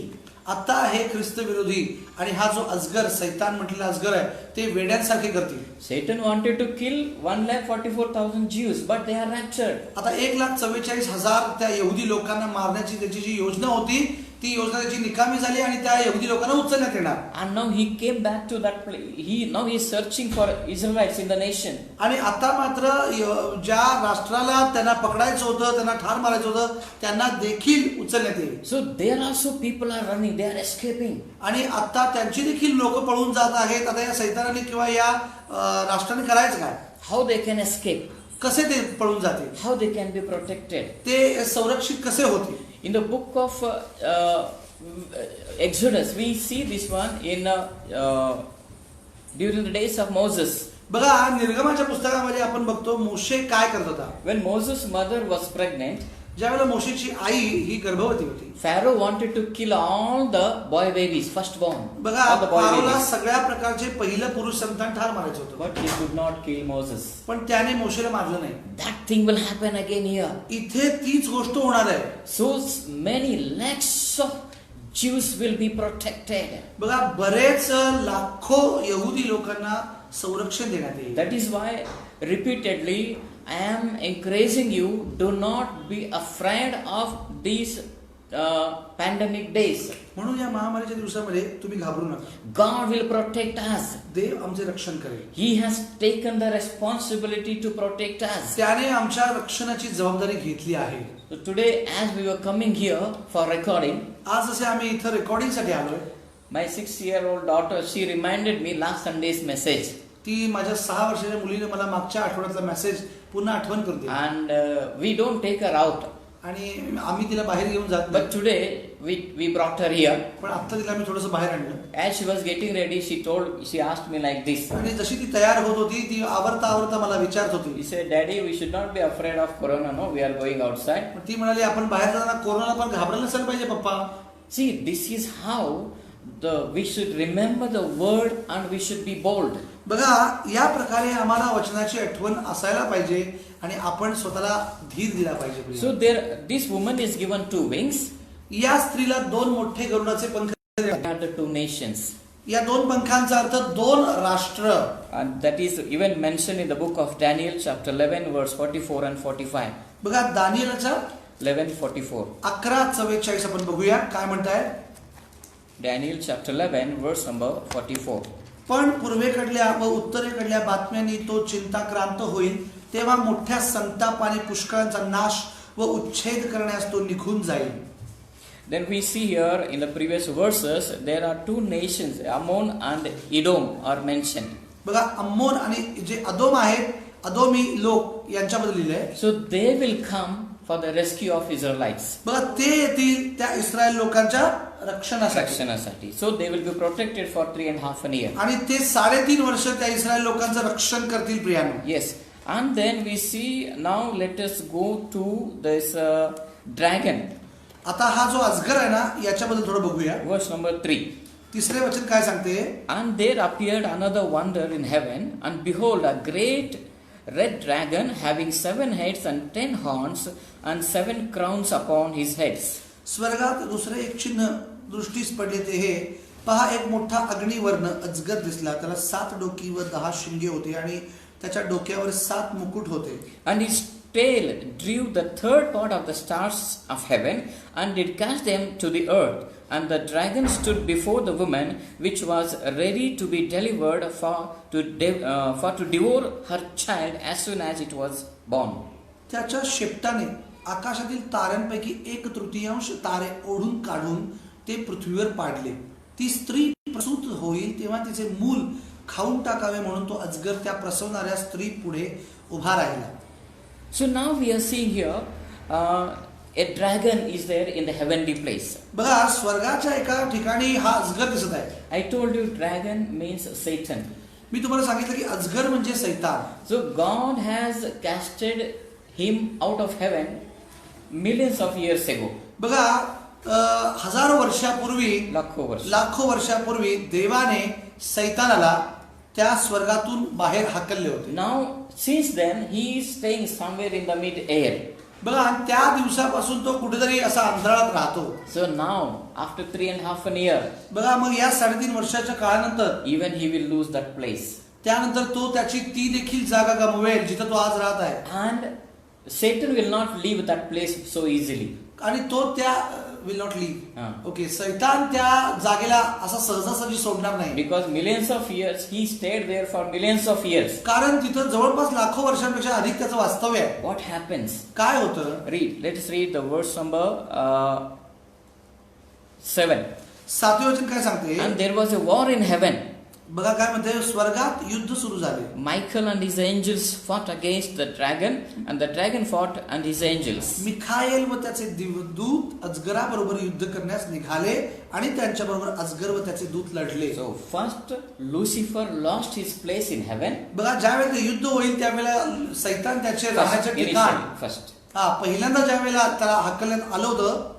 आता हे ख्रिस्त विरोधी आणि हा जो अजगर, सैतान म्हटलेला अजगर आहे, ते वेड्यांसारखे करतील. Satan wanted to kill 1,44,000 Jews, but they are raptured. आता 1,44,000 त्या यहुदी लोकांना मारण्याची त्याची जी योजना होती, ती योजना त्याची निकामी झाली आणि त्या यहुदी लोकांना उचलण्यात येणार. And now he came back to that place. Now he is searching for Israelites in the nation. आणि आता मात्र ज्या राष्ट्राला त्यांना पकडायचं होतं, त्यांना ठार मारायचं होतं, त्यांना देखील उचलण्यात येईल. So there also people are running, they are escaping. आणि आता त्यांची देखील लोक पळून जात आहेत. आता या सैतानाने किंवा या राष्ट्राने करायचं काय? How they can escape? कसे ते पळून जातील? How they can be protected? ते संरक्षित कसे होतील? In the book of Exodus, we see this one in during the days of Moses. बघा निर्गमाच्या पुस्तकामध्ये आपण बघतो मोशे काय करत होता. When Moses' mother was pregnant, ज्यावेळेला मोशेची आई ही गर्भवती होती, Pharaoh wanted to kill all the boy babies, firstborn. बघा All the boy फारोला babies. सगळ्या प्रकारचे पहिलं पुरुष संतान ठार मारायचं होतं. But he could not kill Moses. पण त्याने मोशेला मारलं नाही. That thing will happen again here. इथे तीच गोष्ट होणार आहे. So many lakhs of Jews will be protected. बघा बरेच लाखो यहुदी लोकांना संरक्षण देण्यात येईल. That is why repeatedly I am encouraging you, do not be afraid of these pandemic days. म्हणून या महामारीच्या दिवसामध्ये तुम्ही घाबरू नका. God will protect us. देव आमचे रक्षण करेल. He has taken the responsibility to protect us. त्याने आमच्या रक्षणाची जबाबदारी घेतली आहे. So today as we were coming here for recording, आज जसे आम्ही इथं रेकॉर्डिंग साठी आलोय, my 6-year-old daughter, she reminded me last Sunday's message. ती माझ्या 6 वर्षाच्या मुलीने मला मागच्या आठवड्यातला मेसेज पुन्हा आठवण करते. And we don't take her out. आणि आम्ही तिला बाहेर घेऊन जात But नाही. today we brought her here. पण आता तिला मी थोडंसं बाहेर आणलं. As she was getting ready, she asked me like this. आणि जशी ती तयार होत होती, ती आवरता मला विचारत होती. She said, Daddy, we should not be afraid of corona. No, we are going outside. ती म्हणाली आपण बाहेर जाताना कोरोना पण घाबरलं नसायला पाहिजे पप्पा. See, this is how we should remember the word and we should be bold. बघा या प्रकारे आम्हाला वचनाची आठवण असायला पाहिजे आणि आपण स्वतःला धीर दिला पाहिजे. So this woman is given 2 wings. या स्त्रीला 2 मोठे गरुडाचे पंख. Are the 2 nations. या 2 पंखांचा अर्थ 2 राष्ट्र. And that is even mentioned in the book of Daniel chapter 11 verse 44 and 45. बघा दानिएलचा 11:44. 11:44 आपण बघूया काय म्हणताय. Daniel chapter 11, verse number 44. पण पूर्वेकडल्या व उत्तरेकडल्या बातम्यांनी तो चिंताक्रांत होईल, तेव्हा मोठ्या संताप आणि पुष्कळांचा नाश व उच्छेद करण्यास तो निघून जाईल. Then we see here in the previous verses, there are two nations, Ammon and Edom are mentioned. बघा, अम्मोन आणि जे अदोम आहेत, अदोमी लोक यांच्याबद्दल लिहिलंय. So they will come for the rescue of Israelites. बघा, ते येतील त्या इस्रायल लोकांच्या रक्षणासाठी. So they will be protected for 3.5 years. आणि ते 3.5 वर्ष त्या इस्रायल लोकांचं रक्षण करतील प्रियानो. Yes. And then we see, now let us go to this dragon. आता हा जो अजगर आहे ना, याच्याबद्दल थोडं बघूया. Verse number 3. तिसरे वचन काय सांगते? And there appeared another wonder in heaven, and behold, a great red dragon having 7 heads and 10 horns and 7 crowns upon his heads. स्वर्गात दुसरे एक चिन्ह दृष्टीस पडले, ते हे पहा, एक मोठा अग्निवर्ण अजगर दिसला. त्याला 7 डोकी व 10 शिंगे होते आणि त्याच्या डोक्यावर 7 मुकुट होते. And his tail drew the third part of the stars of heaven and did cast them to the earth. And the dragon stood before the woman which was ready to be delivered for to devour her child as soon as it was born. त्याच्या शेपटाने आकाशातील ताऱ्यांपैकी 1/3 तारे ओढून काढून ते पृथ्वीवर पाडले. ती स्त्री प्रसूत होईल तेव्हा तिचे मूल खाऊन टाकावे म्हणून तो अजगर त्या प्रसवणाऱ्या स्त्री पुढे उभा राहिला. So now we are seeing here a dragon is there in the heavenly place. बघा, स्वर्गाच्या एका ठिकाणी हा अजगर दिसत आहे. I told you dragon means Satan. मी तुम्हाला सांगितलं की अजगर म्हणजे सैतान. So God has casted him out of heaven millions of years ago. बघा, हजारो वर्षापूर्वी, लाखो वर्षापूर्वी देवाने सैतानाला त्या स्वर्गातून बाहेर हाकलले होते. Now since then he is staying somewhere in the mid air. बघा, त्या दिवसापासून तो कुठेतरी असा अंतराळात राहतो. So now after 3.5 years, बघा, मग या 3.5 वर्षाच्या काळानंतर even he will lose that place. त्यानंतर तो त्याची ती देखील जागा गमवेल जिथे तो आज राहत आहे. And Satan will not leave that place so easily. आणि तो त्या विल नॉट लीव. ओके, सैतान त्या जागेला असा सहजासहजी सोडणार नाही. Because millions of years he stayed there for millions of years. कारण तिथं जवळपास लाखो वर्षांपेक्षा अधिक त्याचं वास्तव्य आहे. What happens? काय होतं? Let's read the verse number 7. 7वें वचन काय सांगते? And there was a war in heaven. बघा काय म्हणते, स्वर्गात युद्ध सुरू झाले. Michael and his angels fought against the dragon, and the dragon fought and his angels. मिखाएल व त्याचे दूत अजगराबरोबर युद्ध करण्यास निघाले आणि त्यांच्याबरोबर अजगर व त्याचे दूत लढले. So first Lucifer lost his place in heaven. बघा, ज्यावेळेला ते युद्ध होईल त्यावेळेला सैतान त्याचे राहण्याचे ठिकाण पहिल्यांदा ज्यावेळेला त्याला हाकलण्यात आलं होतं,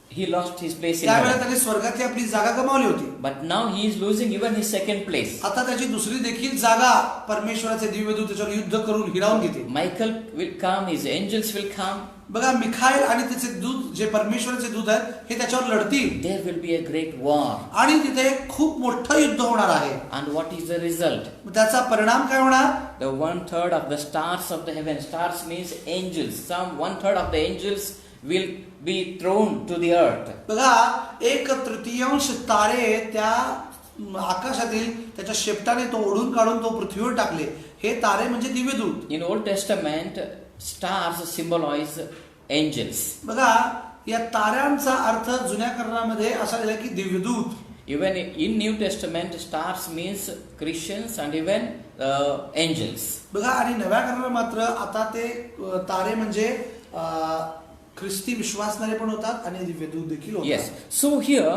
he lost his place in त्यावेळेला heaven. त्याने स्वर्गातली आपली जागा गमावली होती. But now he is losing even his second place. आता त्याची दुसरी देखील जागा परमेश्वराचे दिव्यदूत त्याच्यावर युद्ध करून हिरावून घेते. Michael will come, his angels will come. बघा, मिखाएल आणि त्याचे दूत जे परमेश्वराचे दूत आहेत हे त्याच्यावर लढतील. There will be a great war. आणि तिथे खूप मोठं युद्ध होणार आहे. And what is the result? त्याचा परिणाम काय होणार? The 1/3 of the stars of the heaven. Stars means angels. Some 1/3 of the angels will be thrown to the earth. बघा, 1/3 तारे त्या आकाशातील त्याच्या शेपटाने तो ओढून काढून तो पृथ्वीवर टाकले. हे तारे म्हणजे दिव्यदूत. In Old Testament, stars symbolize angels. बघा, या ताऱ्यांचा अर्थ जुन्या करारामध्ये असा दिला की दिव्यदूत. Even in New Testament, stars means Christians and even angels. बघा, आणि नव्या करारात मात्र आता ते तारे म्हणजे ख्रिस्ती विश्वासणारे पण होतात आणि दिव्यदूत देखील होतात. Yes. So here,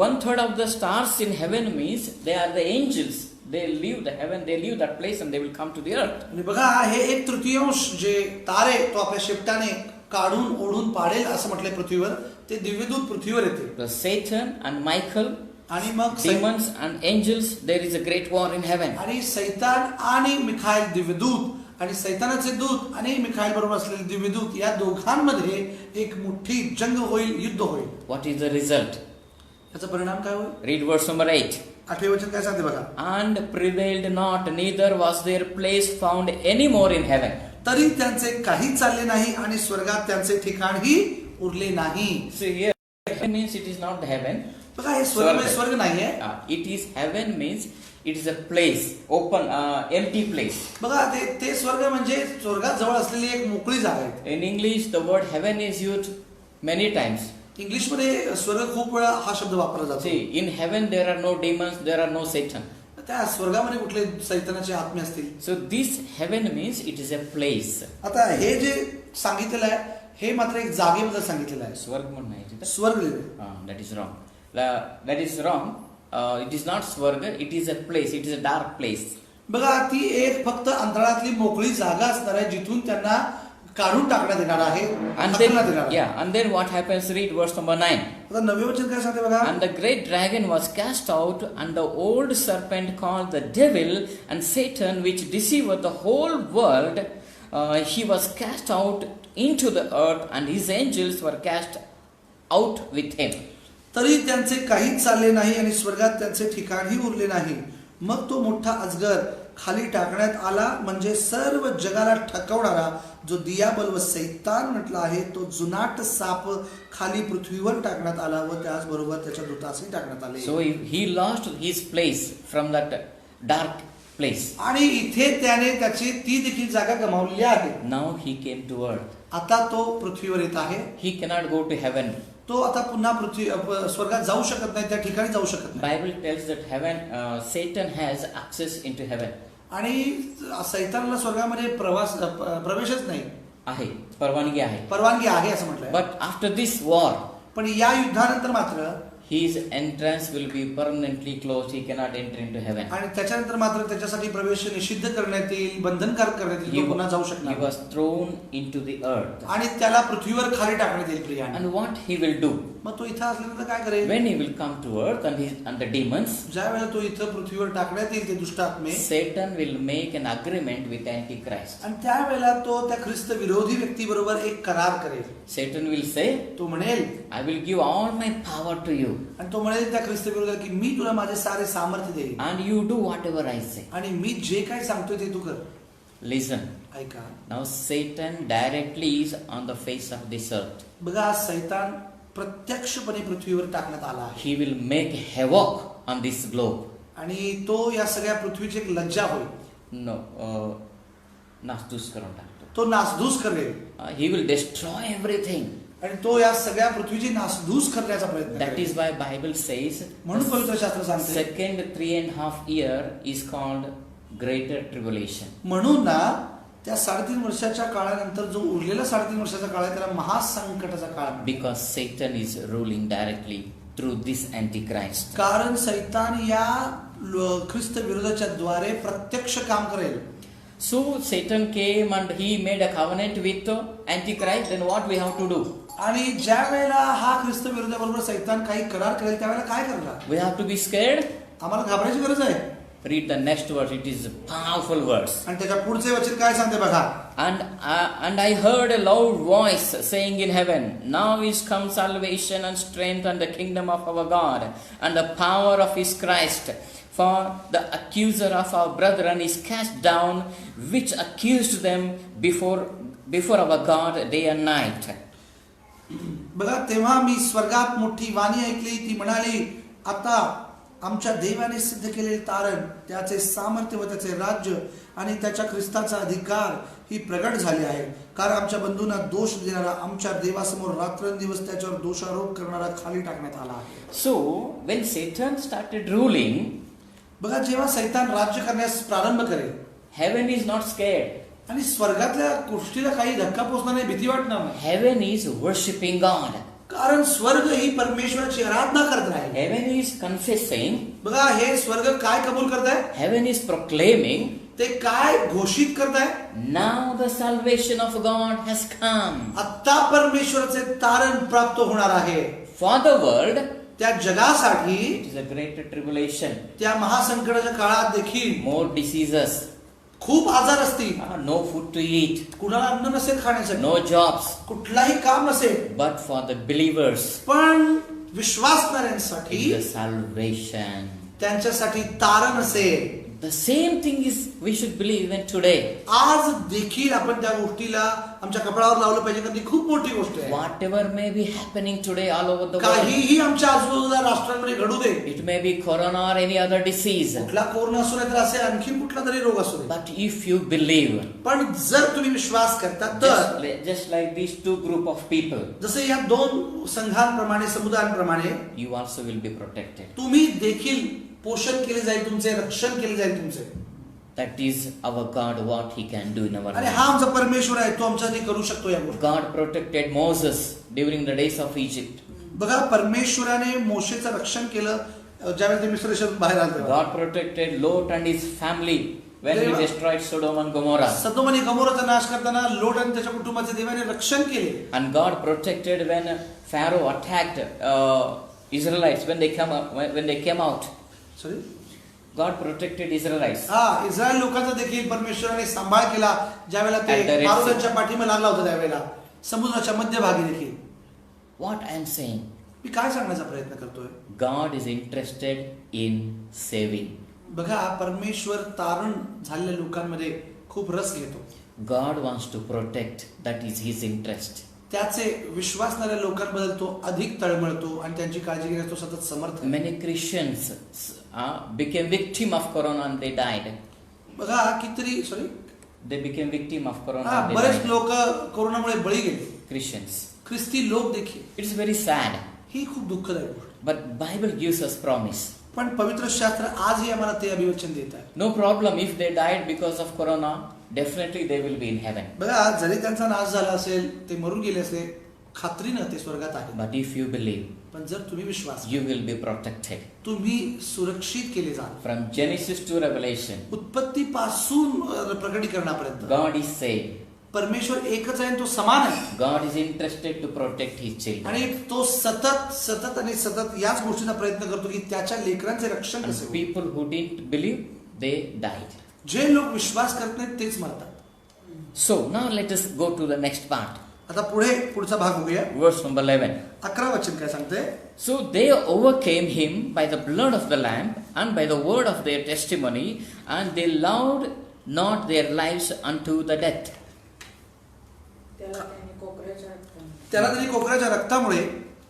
1/3 of the stars in heaven means they are the angels. They leave the heaven, they leave that place, and they will come to the earth. आणि बघा, हे 1/3 जे तारे तो आपल्या शेपटाने काढून ओढून पाडेल असं म्हटलंय पृथ्वीवर, ते दिव्यदूत पृथ्वीवर येते. The Satan and Michael, आणि मग demons and angels, there is a great war in heaven. आणि सैतान आणि मिखाएल दिव्यदूत आणि सैतानाचे दूत आणि मिखाएल बरोबर असलेले दिव्यदूत या दोघांमध्ये एक मोठी जंग होईल, युद्ध होईल. What is the result? याचा परिणाम काय होईल? Read verse number 8. 8वें वचन काय सांगते बघा. And prevailed not, neither was their place found any more in heaven. तरी त्यांचे काही चालले नाही आणि स्वर्गात त्यांचे ठिकाणही उरले नाही. So here, when means it is not the heaven. बघा हे स्वर्ग म्हणजे स्वर्ग नाहीये. It is heaven means it is a place, open, empty place. बघा ते स्वर्ग म्हणजे स्वर्गात जवळ असलेली एक मोकळी जागा आहे. In English, the word heaven is used many times. English मध्ये स्वर्ग खूप वेळा हा शब्द वापरला जातो. See, in heaven there are no demons, there are no Satan. त्या स्वर्गामध्ये कुठले सैतानाचे आत्मे असतील. So this heaven means it is a place. आता हे जे सांगितलेलं आहे हे मात्र एक जागेबद्दल सांगितलेलं आहे. स्वर्ग म्हणून नाही तिथं. स्वर्ग लिहिलंय. That is wrong. That is wrong. It is not स्वर्ग. It is a place. It is a dark place. बघा ती एक फक्त अंतराळातली मोकळी जागा असणार आहे जिथून त्यांना काढून टाकण्यात येणार आहे. And then, and then what happens? Read verse number 9. आता 9वे वचन काय सांगते बघा. And the great dragon was cast out, and the old serpent called the devil and Satan, which deceived the whole world, he was cast out into the earth, and his angels were cast out with him. तरी त्यांचे काहीच चालले नाही आणि स्वर्गात त्यांचे ठिकाणही उरले नाही. मग तो मोठा अजगर खाली टाकण्यात आला, म्हणजे सर्व जगाला ठकवणारा जो दियाबल व सैतान म्हटला आहे तो जुनाट साप खाली पृथ्वीवर टाकण्यात आला व त्याचबरोबर त्याच्या दूतासही टाकण्यात आले. So he lost his place from that dark place. आणि इथे त्याने त्याची ती देखील जागा गमावली आहे. Now he came to earth. आता तो पृथ्वीवर येत आहे. He cannot go to heaven. तो आता पुन्हा स्वर्गात जाऊ शकत नाही, त्या ठिकाणी जाऊ शकत नाही. Bible tells that heaven, Satan has access into heaven. आणि सैतानाला स्वर्गामध्ये प्रवेशच नाही आहे, परवानगी आहे. परवानगी आहे असं म्हटलंय. But after this war, पण या युद्धानंतर मात्र his entrance will be permanently closed. He cannot enter into heaven. आणि त्याच्यानंतर मात्र त्याच्यासाठी प्रवेश निषिद्ध करण्यात येईल, बंधनकारक करण्यात येईल. तो पुन्हा जाऊ शकणार. He was thrown into the earth. आणि त्याला पृथ्वीवर खाली टाकण्यात येईल प्रियाने. And what he will do? मग तो इथं असल्यानंतर काय करेल? When he will come to earth and the demons, ज्या वेळेला तो इथं पृथ्वीवर टाकण्यात येईल ते दुष्ट आत्मे, Satan will make an agreement with Antichrist. आणि त्यावेळेला तो त्या ख्रिस्त विरोधी व्यक्ती बरोबर एक करार करेल. Satan will say, तो म्हणेल, I will give all my power to you. आणि तो म्हणेल त्या ख्रिस्त विरोधात की मी तुला माझे सारे सामर्थ्य देईन. And you do whatever I say. आणि मी जे काही सांगतोय ते तू कर. Listen. ऐका. Now Satan directly is on the face of this earth. बघा सैतान प्रत्यक्षपणे पृथ्वीवर टाकण्यात आला आहे. He will make havoc on this globe. आणि तो या सगळ्या पृथ्वीची एक लज्जा होईल. No, नासधूस करून टाकतो. तो नासधूस करेल. He will destroy everything. आणि तो या सगळ्या पृथ्वीची नासधूस करण्याचा प्रयत्न That करेल. is why Bible says म्हणून पवित्र शास्त्र सांगते second 3.5 year is called greater tribulation. म्हणून ना त्या 3.5 वर्षाच्या काळानंतर जो उरलेला 3.5 वर्षाचा काळ आहे त्याला महासंकटाचा काळ म्हणतात. Because Satan is ruling directly through this Antichrist. कारण सैतान या ख्रिस्त विरोधाच्या द्वारे प्रत्यक्ष काम करेल. So Satan came and he made a covenant with Antichrist. Then what we have to do? आणि ज्या वेळेला हा ख्रिस्त विरोधाबरोबर सैतान काही करार करेल त्यावेळेला काय करणार? We have to be scared. आम्हाला घाबरायची गरज आहे. Read the next verse. It is a powerful verse. आणि त्याच्या पुढचे वचन काय सांगते बघा. And I heard a loud voice saying in heaven, Now is come salvation and strength and the kingdom of our God and the power of his Christ. For the accuser of our brethren is cast down, which accused them before our God day and night. बघा तेव्हा मी स्वर्गात मोठी वाणी ऐकली, ती म्हणाली, आता आमच्या देवाने सिद्ध केलेले तारण, त्याचे सामर्थ्य व त्याचे राज्य आणि त्याच्या ख्रिस्ताचा अधिकार ही प्रगट झाली आहे. कारण आमच्या बंधूंना दोष देणारा, आमच्या देवासमोर रात्रंदिवस त्याच्यावर दोषारोप करणारा खाली टाकण्यात आला आहे. So when Satan started ruling, बघा जेव्हा सैतान राज्य करण्यास प्रारंभ करेल, heaven is not scared. आणि स्वर्गातल्या गोष्टीला काही धक्का पोचणार नाही, भीती वाटणार नाही. Heaven is worshipping God. कारण स्वर्ग ही परमेश्वराची आराधना करत राहील. Heaven is confessing. बघा हे स्वर्ग काय कबूल करत आहे? Heaven is proclaiming. ते काय घोषित करत आहे? Now the salvation of God has come. आता परमेश्वराचे तारण प्राप्त होणार आहे. For the world, त्या जगासाठी it is a greater tribulation. त्या महासंकटाच्या काळात देखील More diseases. खूप आजार असतील. No food to eat. कुणाला अन्न नसेल खाण्यासाठी. No jobs. कुठलाही काम नसेल. But for the believers, पण विश्वासणाऱ्यांसाठी it is a salvation. त्यांच्यासाठी तारण असेल. The same thing is we should believe even today. आज देखील आपण त्या गोष्टीला आमच्या कपाळावर लावलं पाहिजे, कारण ती खूप मोठी गोष्ट आहे. Whatever may be happening today all over the world. काहीही आमच्या आजूबाजूला राष्ट्रांमध्ये घडू दे. It may be corona or any other disease. कुठला कोरोना असू नाही तर असे आणखी कुठला तरी रोग असू दे. But if you believe, पण जर तुम्ही विश्वास करता तर just like these two group of people, जसे या दोन संघांप्रमाणे समुदायांप्रमाणे you also will be protected. तुम्ही देखील पोषण केले जाईल, तुमचे रक्षण केले जाईल तुमचे. That is our God, what He can do in our आणि life. हा आमचा परमेश्वर आहे, तो आमच्यासाठी करू शकतो या गोष्टी. God protected Moses during the days of Egypt. बघा, परमेश्वराने मोशेचं रक्षण केलं ज्यावेळी ते मिस्र देशातून बाहेर आले तेव्हा. God protected Lot and his family when He destroyed Sodom and Gomorrah. सदोम आणि गमोराचा नाश करताना लोट आणि त्याच्या कुटुंबाचे देवाने रक्षण केले. And God protected when Pharaoh attacked Israelites when they came out. Sorry, God protected Israelites. हा, इस्रायल लोकांचा देखील परमेश्वराने सांभाळ केला ज्यावेळेला At the ते Red फारो Sea. त्यांच्या पाठीमा लागला होता त्यावेळेला समुद्राच्या मध्यभागी देखील. What I am saying, मी काय सांगण्याचा प्रयत्न करतोय, God is interested in saving. बघा, परमेश्वर तारण झालेल्या लोकांमध्ये खूप रस घेतो. God wants to protect. That is His interest. त्याचे विश्वासणाऱ्या लोकांबद्दल तो अधिक तळमळतो आणि त्यांची काळजी घेण्यास तो सतत समर्थ आहे. Many Christians became victim of corona and they died. बघा, कितीतरी They became victim of corona हा, and they बरेच died. लोक कोरोनामुळे बळी गेले. Christians. ख्रिस्ती लोक देखील. It's very sad. ही खूप दुःखदायक गोष्ट. But Bible gives us promise. पण पवित्र शास्त्र आजही आम्हाला ते अभिवचन देत आहे. No problem if they died because of corona. Definitely they will be in heaven. बघा, जरी त्यांचा नाश झाला असेल, ते मरून गेले असेल, खात्रीनं ते स्वर्गात आहे. But if you believe, पण जर तुम्ही विश्वास you will be protected. तुम्ही सुरक्षित केले जाल. From Genesis to Revelation, उत्पत्तीपासून प्रकटीकरणापर्यंत God is saying, परमेश्वर एकच आहे आणि तो समान आहे. God is interested to protect His children. आणि तो सतत सतत आणि सतत याच गोष्टीचा प्रयत्न करतो की त्याच्या लेकरांचे रक्षण And कसे होईल. people who didn't believe, they died. जे लोक विश्वास करत नाहीत तेच मरतात. So now let us go to the next part. आता पुढचा भाग बघूया. Verse number 11. 11 वचन काय सांगते. So they overcame him by the blood of the Lamb and by the word of their testimony, and they loved not their lives unto the death. त्याला त्यांनी कोकराच्या रक्तामुळे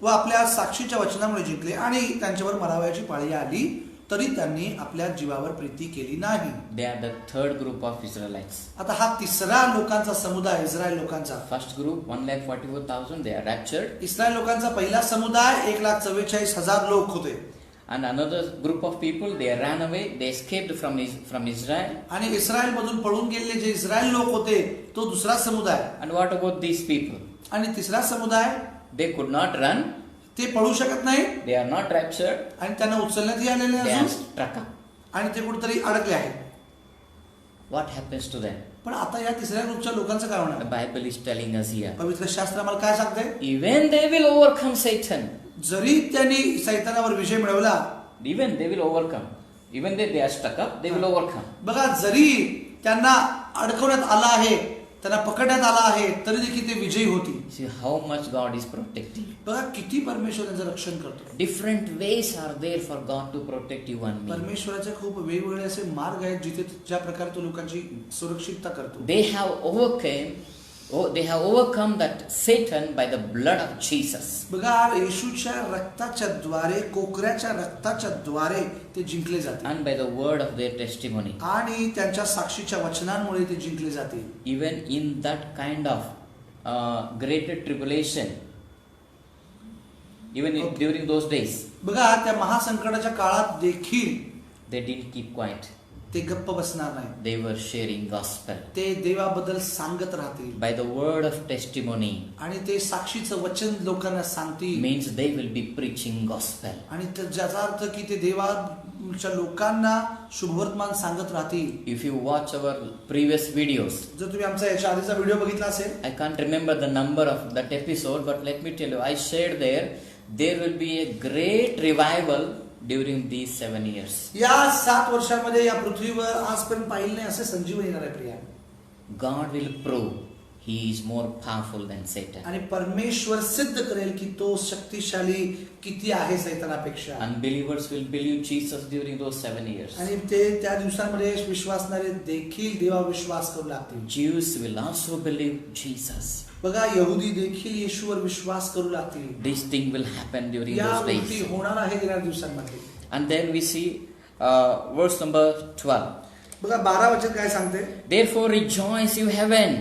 व आपल्या साक्षीच्या वचनामुळे जिंकले आणि त्यांच्यावर मरावयाची पाळी आली तरी त्यांनी आपल्या जीवावर प्रीती केली नाही. They are the third group of Israelites. आता हा तिसरा लोकांचा समुदाय इस्रायल लोकांचा. First group 1,44,000, they are raptured. Israel लोकांचा पहिला समुदाय 1,44,000 लोक होते. And another group of people, they ran away, they escaped from Israel. आणि इस्रायल मधून पळून गेलेले जे इस्रायल लोक होते तो दुसरा समुदाय. And what about these people? आणि तिसरा समुदाय, They could not run, ते पळू शकत नाही they are not raptured, आणि त्यांना उचलण्यातही आलेले they are असून struck up. आणि ते कुठेतरी अडकले आहेत. What happens to them? पण आता या तिसऱ्या ग्रुपच्या लोकांचं काय The होणार. Bible is telling us here. पवित्र शास्त्र आम्हाला काय सांगते. Even they will overcome Satan. जरी त्यांनी सैतानावर विजय मिळवला, Even they will overcome. Even they are stuck up, they will overcome. बघा, जरी त्यांना अडकवण्यात आला आहे, त्यांना पकडण्यात आला आहे, तरी देखील ते विजयी होतील. See how much God is protecting. बघा, किती परमेश्वर त्यांचं रक्षण करतो. Different ways are there for God to protect you and me. परमेश्वराचे खूप वेगवेगळे असे मार्ग आहेत जिथे ज्या प्रकारे तो लोकांची सुरक्षितता करतो. They have overcome that Satan by the blood of Jesus. बघा, येशूच्या रक्ताच्या द्वारे, कोकऱ्याच्या रक्ताच्या द्वारे ते जिंकले जाते And by the word of their testimony. आणि त्यांच्या साक्षीच्या वचनांमुळे ते जिंकले जाते. Even in that kind of greater tribulation, even during those days, बघा, त्या महासंकटाच्या काळात देखील they didn't keep quiet. ते गप्प बसणार नाही. They were sharing gospel. ते देवाबद्दल सांगत राहतील By the word of testimony आणि ते साक्षीचं वचन लोकांना सांगतील. means they will be preaching gospel. आणि ज्याचा अर्थ की ते देवाच्या लोकांना शुभवर्तमान सांगत राहतील. If you watch our previous videos, जर तुम्ही आमचा याच्या आधीचा व्हिडिओ बघितला असेल, I can't remember the number of that episode, but let me tell you, I shared there will be a great revival during these 7 years. या 7 वर्षांमध्ये या पृथ्वीवर आजपर्यंत पाहिलं नाही असे संजीवन येणार आहे. Priya, God will prove he is more powerful than Satan. आणि परमेश्वर सिद्ध करेल की तो शक्तिशाली किती आहे सैतानापेक्षा. Unbelievers will believe Jesus during those 7 years. आणि ते त्या दिवसांमध्ये विश्वासणारे देखील देवावर विश्वास करू लागतील. Jews will also believe Jesus. बघा यहुदी देखील येशूवर विश्वास करू लागतील. This thing will happen during या those गोष्टी days. होणार आहे येणाऱ्या दिवसांमध्ये. And then we see verse number 12. बघा 12 वचन काय सांगते. Therefore rejoice, you heaven,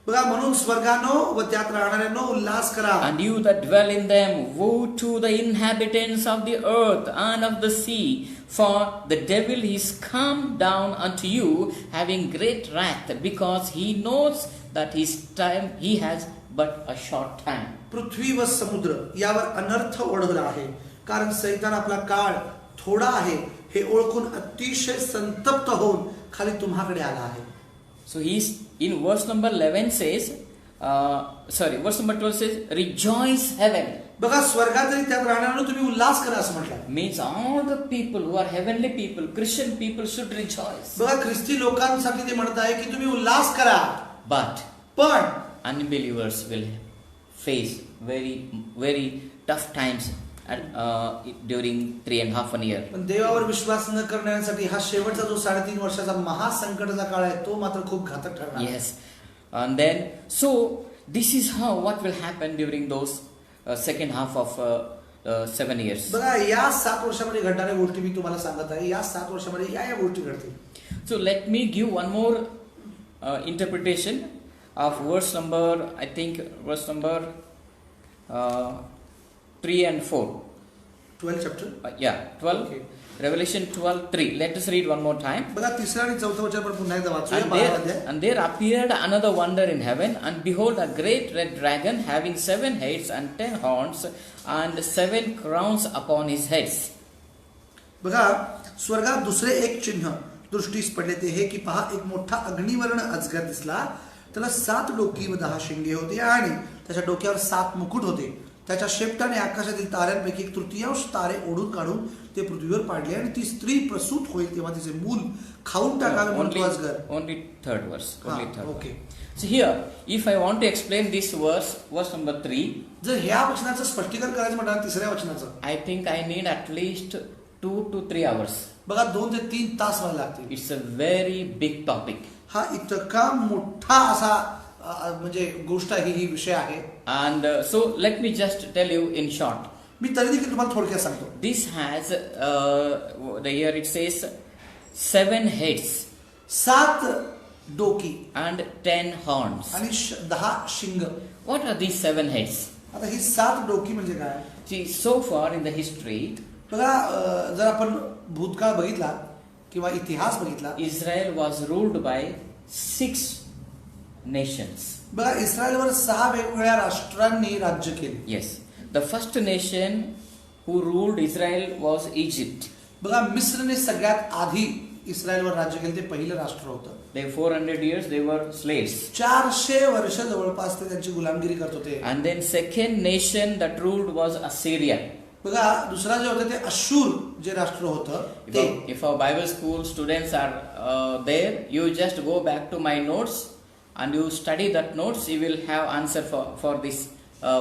बघा म्हणून स्वर्गानो व त्यात राहणाऱ्यांनो उल्हास करा. and you that dwell in them. Woe to the inhabitants of the earth and of the sea, for the devil is come down unto you, having great wrath, because he knows that his time he has but a short time. पृथ्वी व समुद्र यावर अनर्थ ओढवला आहे, कारण सैतान आपला काळ थोडा आहे हे ओळखून अतिशय संतप्त होऊन खाली तुम्हाकडे आला आहे. So he's in verse number 11 says, verse number 12 says, rejoice heaven. बघा स्वर्गात जरी त्यात राहणाऱ्यांनो तुम्ही उल्हास करा असं म्हटलं. Means all the people who are heavenly people, Christian people should rejoice. बघा ख्रिस्ती लोकांसाठी ते म्हणत आहे की तुम्ही उल्हास करा. But पण unbelievers will face very, very tough times during 3.5 years. पण देवावर विश्वास न करण्यासाठी हा शेवटचा जो 3.5 वर्षाचा महासंकटाचा काळ आहे तो मात्र खूप घातक ठरणार आहे. Yes. And then, so this is how what will happen during those second half of 7 years. बघा या 7 वर्षामध्ये घडणाऱ्या गोष्टी मी तुम्हाला सांगत आहे. या 7 वर्षामध्ये या गोष्टी घडतील. So let me give one more interpretation of verse number, I think verse number 3 and 4. 12 chapter. 12. Okay. Revelation 12:3. Let us read one more time. बघा 3 आणि 4 वचन पण पुन्हा एकदा वाचूया. And there appeared another wonder in heaven, and behold, a great red dragon, having 7 heads and 10 horns, and 7 crowns upon his heads. बघा स्वर्गात दुसरे एक चिन्ह दृष्टीस पडले ते हे की पहा एक मोठा अग्निवर्ण अजगर दिसला. त्याला 7 डोकी व 10 शिंगे होती आणि त्याच्या डोक्यावर 7 मुकुट होते. त्याच्या शेपटाने आकाशातील ताऱ्यांपैकी 1/3 तारे ओढून काढून ते पृथ्वीवर पाडले आणि ती स्त्री प्रसूत होईल तेव्हा तिचे मूल खाऊन टाकावे म्हणतो अजगर. Only third verse. Only third. Okay. So here, if I want to explain this verse number 3, जर ह्या वचनाचं स्पष्टीकरण करायचं म्हटलं 3ऱ्या वचनाचं, I think I need at least 2 to 3 hours. बघा 2 ते 3 तास मला लागतील. It's a very big topic. हा इतका मोठा असा म्हणजे गोष्ट आहे ही विषय आहे. And so let me just tell you in short. मी तरी देखील तुम्हाला थोडक्यात सांगतो. This has here it says 7 heads 7 डोकी and 10 horns. आणि 10 शिंग. What are these 7 heads? आता ही 7 डोकी म्हणजे काय? See, so far in the history, बघा जर आपण भूतकाळ बघितला किंवा इतिहास बघितला, Israel was ruled by 6 nations. बघा इस्रायलवर 6 वेगवेगळ्या राष्ट्रांनी राज्य केले. Yes. The first nation who ruled Israel was Egypt. बघा मिस्रने सगळ्यात आधी इस्रायलवर राज्य केले. ते पहिलं राष्ट्र होतं. They 400 years they were slaves. 400 वर्ष जवळपास ते त्यांची गुलामगिरी करत होते. And then second nation that ruled was Assyria. बघा दुसरा जे होतं ते अशूर जे राष्ट्र होतं ते. If our Bible school students are there, you just go back to my notes and you study that notes. You will have answer for this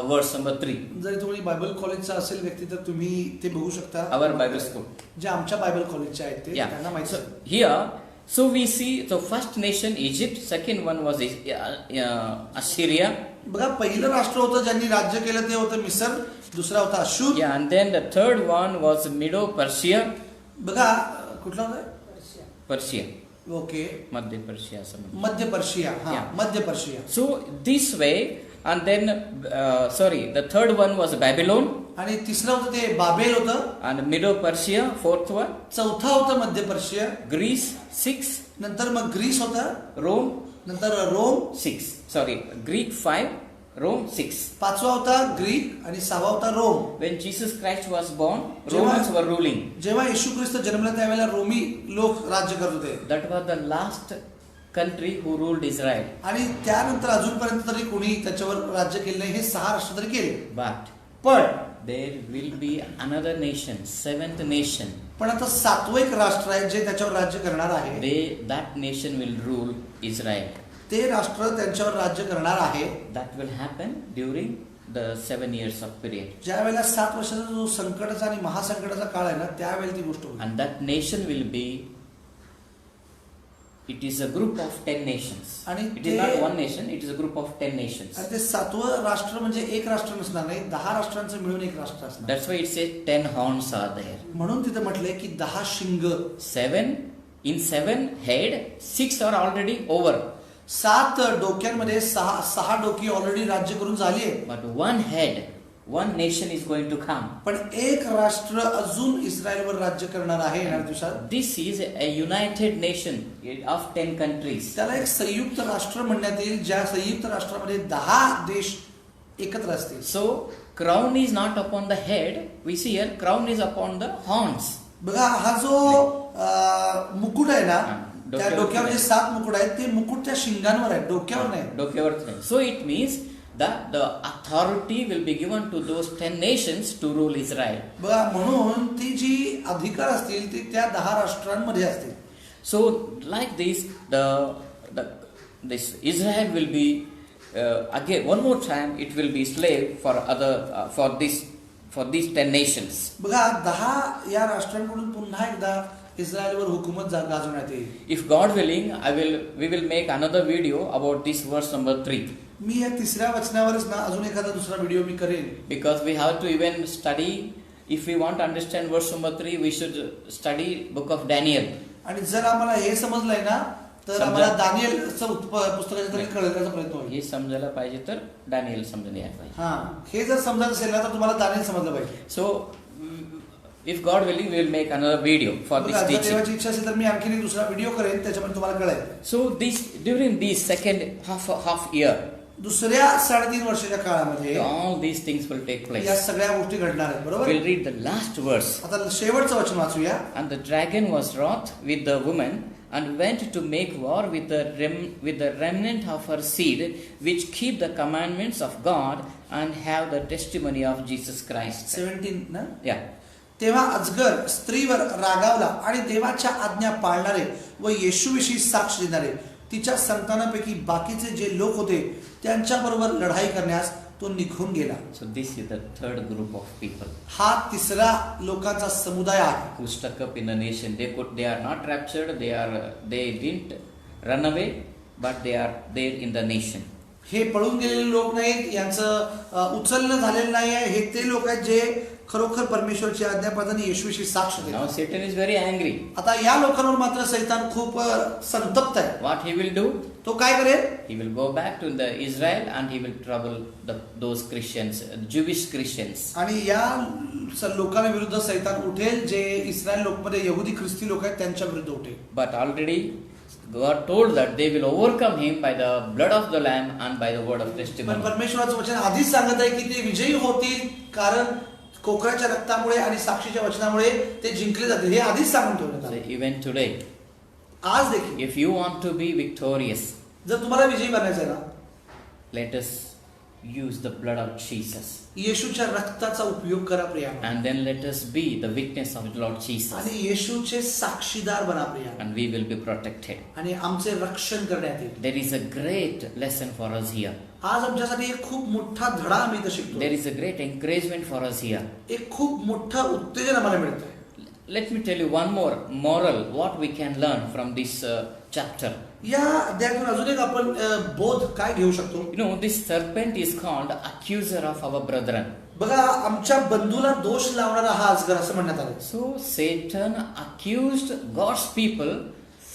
verse number 3. जर तुम्ही बायबल कॉलेजचा असेल व्यक्ती तर तुम्ही ते बघू शकता. Our Bible school. जे आमच्या बायबल कॉलेजचे आहेत ते Yeah. त्यांना माहिती. Here, so we see the first nation Egypt, second one was Assyria. बघा पहिलं राष्ट्र होतं ज्यांनी राज्य केलं ते होतं मिस्र, दुसरा होता अशूर. Yeah, and then the third one was Medo-Persia. बघा कुठला होता? Persia. ओके. Madhya Persia. मध्य पर्शिया. हा Yeah. मध्य Persia. So this way, and then the third one was Babylon. आणि तिसरं होतं ते बाबेल होतं. And Medo-Persia, fourth one. चौथा होतं मध्य पर्शिया. Greece, 6. नंतर मग ग्रीस होतं. Rome, नंतर रोम. 6. Sorry, Greek 5, Rome 6. पाचवा होता ग्रीक आणि 6वा होता Rome. When Jesus Christ was born, Romans were ruling. जेव्हा येशू ख्रिस्त जन्मला त्यावेळेला रोमी लोक राज्य करत होते. That was the last country who ruled Israel. आणि त्यानंतर अजूनपर्यंत तरी कोणी त्याच्यावर राज्य केले नाही. हे 6 राष्ट्र तरी केले. But पण there will be another nation, 7th nation. पण आता 7वं एक राष्ट्र आहे जे त्याच्यावर राज्य करणार आहे. That nation will rule Israel. ते राष्ट्र त्यांच्यावर राज्य करणार आहे. That will happen during the 7 years of period. ज्या वेळेला 7 वर्षाचा जो संकटाचा आणि महासंकटाचा काळ आहे ना, त्यावेळेला ती गोष्ट होईल. And that nation will be, it is a group of 10 nations. आणि It is not one nation, it is a group of 10 nations. आणि ते 7वं राष्ट्र म्हणजे एक राष्ट्र नसणार नाही, 10 राष्ट्रांचं मिळून एक राष्ट्र असणार. That's why it says 10 horns are there. म्हणून तिथे म्हटलंय की 10 शिंग. 7 head, 6 are already over. 7 डोक्यांमध्ये 6 डोकी already राज्य करून झाली आहे. But one head, one nation is going to come. पण एक राष्ट्र अजून इस्रायलवर राज्य करणार आहे येणाऱ्या दिवसात. This is a united nation of 10 countries. त्याला एक संयुक्त राष्ट्र म्हणण्यात येईल, ज्या संयुक्त राष्ट्रामध्ये 10 देश एकत्र असतील. So crown is not upon the head. We see here crown is upon the horns. बघा हा जो मुकुट आहे ना, त्या डोक्यावर जे 7 मुकुट आहेत ते मुकुट त्या शिंगांवर आहे, डोक्यावर नाही. डोक्यावरच नाही. So it means that the authority will be given to those 10 nations to rule Israel. बघा म्हणून ती जी अधिकार असतील ती त्या 10 राष्ट्रांमध्ये असतील. So like this, this Israel will be again one more time. It will be slave for for these 10 nations. बघा 10 या राष्ट्रांकडून पुन्हा एकदा इस्रायलवर हुकूमत गाजवण्यात येईल. If God willing, we will make another video about this verse number 3. मी या 3ऱ्या वचनावरच ना अजून एखादा दुसरा व्हिडिओ मी करेन. Because we have to even study. If we want to understand verse number 3, we should study book of Daniel. आणि जर आम्हाला हे समजलंय ना तर आम्हाला दानिएलचं पुस्तकाचं तरी कळण्याचा प्रयत्न होईल. हे समजायला पाहिजे तर डॅनियल समजून घ्यायला पाहिजे. हां, हे जर समजायचं असेल ना तर तुम्हाला दानिएल समजलं पाहिजे. So if God willing, we will make another video for this teaching. देवाची इच्छा असेल तर मी आणखी एक दुसरा व्हिडिओ करेन, त्याच्यामध्ये तुम्हाला कळेल. So during this second half year, दुसऱ्या 3.5 वर्षाच्या काळामध्ये all these things will take place. या सगळ्या गोष्टी घडणार आहेत. बरोबर. We'll read the last verse. आता शेवटचं वचन वाचूया. And the dragon was wroth with the woman and went to make war with the remnant of her seed, which keep the commandments of God and have the testimony of Jesus Christ. 17 ना. Yeah. तेव्हा अजगर स्त्रीवर रागावला आणि देवाच्या आज्ञा पाळणारे व येशूविषयी साक्ष देणारे तिच्या संतानापैकी बाकीचे जे लोक होते त्यांच्याबरोबर लढाई करण्यास तो निघून गेला. So this is the third group of people. हा 3रा लोकांचा समुदाय आहे. Who stuck up in the nation. They are not raptured. They didn't run away, but they are there in the nation. हे पळून गेलेले लोक नाहीत, यांचं उचलणं झालेलं नाही आहे. हे ते लोक आहेत जे खरोखर परमेश्वरची आज्ञा पाळताना येशूविषयी साक्ष Now देतात. Satan is very angry. आता या लोकांवर मात्र सैतान खूप संतप्त आहे. What he will do? तो काय करेल? He will go back to the Israel and he will trouble those Christians, Jewish Christians. आणि या लोकांविरुद्ध सैतान उठेल जे इस्रायल लोकमध्ये यहुदी ख्रिस्ती लोक आहेत त्यांच्या विरुद्ध उठेल. But already God told that they will overcome him by the blood of the Lamb and by the word of पण testimony. परमेश्वराचं वचन आधीच सांगत आहे की ते विजयी होतील, कारण कोकराच्या रक्तामुळे आणि साक्षीच्या वचनामुळे ते जिंकले जातील. हे आधीच सांगून ठेवण्यात So आले. even today, आज देखील if you want to be victorious, जर तुम्हाला विजयी बनायचं आहे ना, let us use the blood of Jesus. येशूच्या रक्ताचा उपयोग करा Priya. And then let us be the witness of the Lord Jesus. आणि येशूचे साक्षीदार बना Priya. And we will be protected. आणि आमचे रक्षण करण्यात येईल. There is a great lesson for us here. आज आमच्यासाठी एक खूप मोठा धडा आम्ही इथं शिकतो. There is a great encouragement for us here. एक खूप मोठं उत्तेजन आम्हाला मिळतंय. Let me tell you one more moral what we can learn from this chapter. या अध्यायातून अजून एक आपण बोध काय घेऊ शकतो? You know, this serpent is called accuser of our brethren. बघा, आमच्या बंधूला दोष लावणारा हा अजगर असं म्हणण्यात आलं. So Satan accused God's people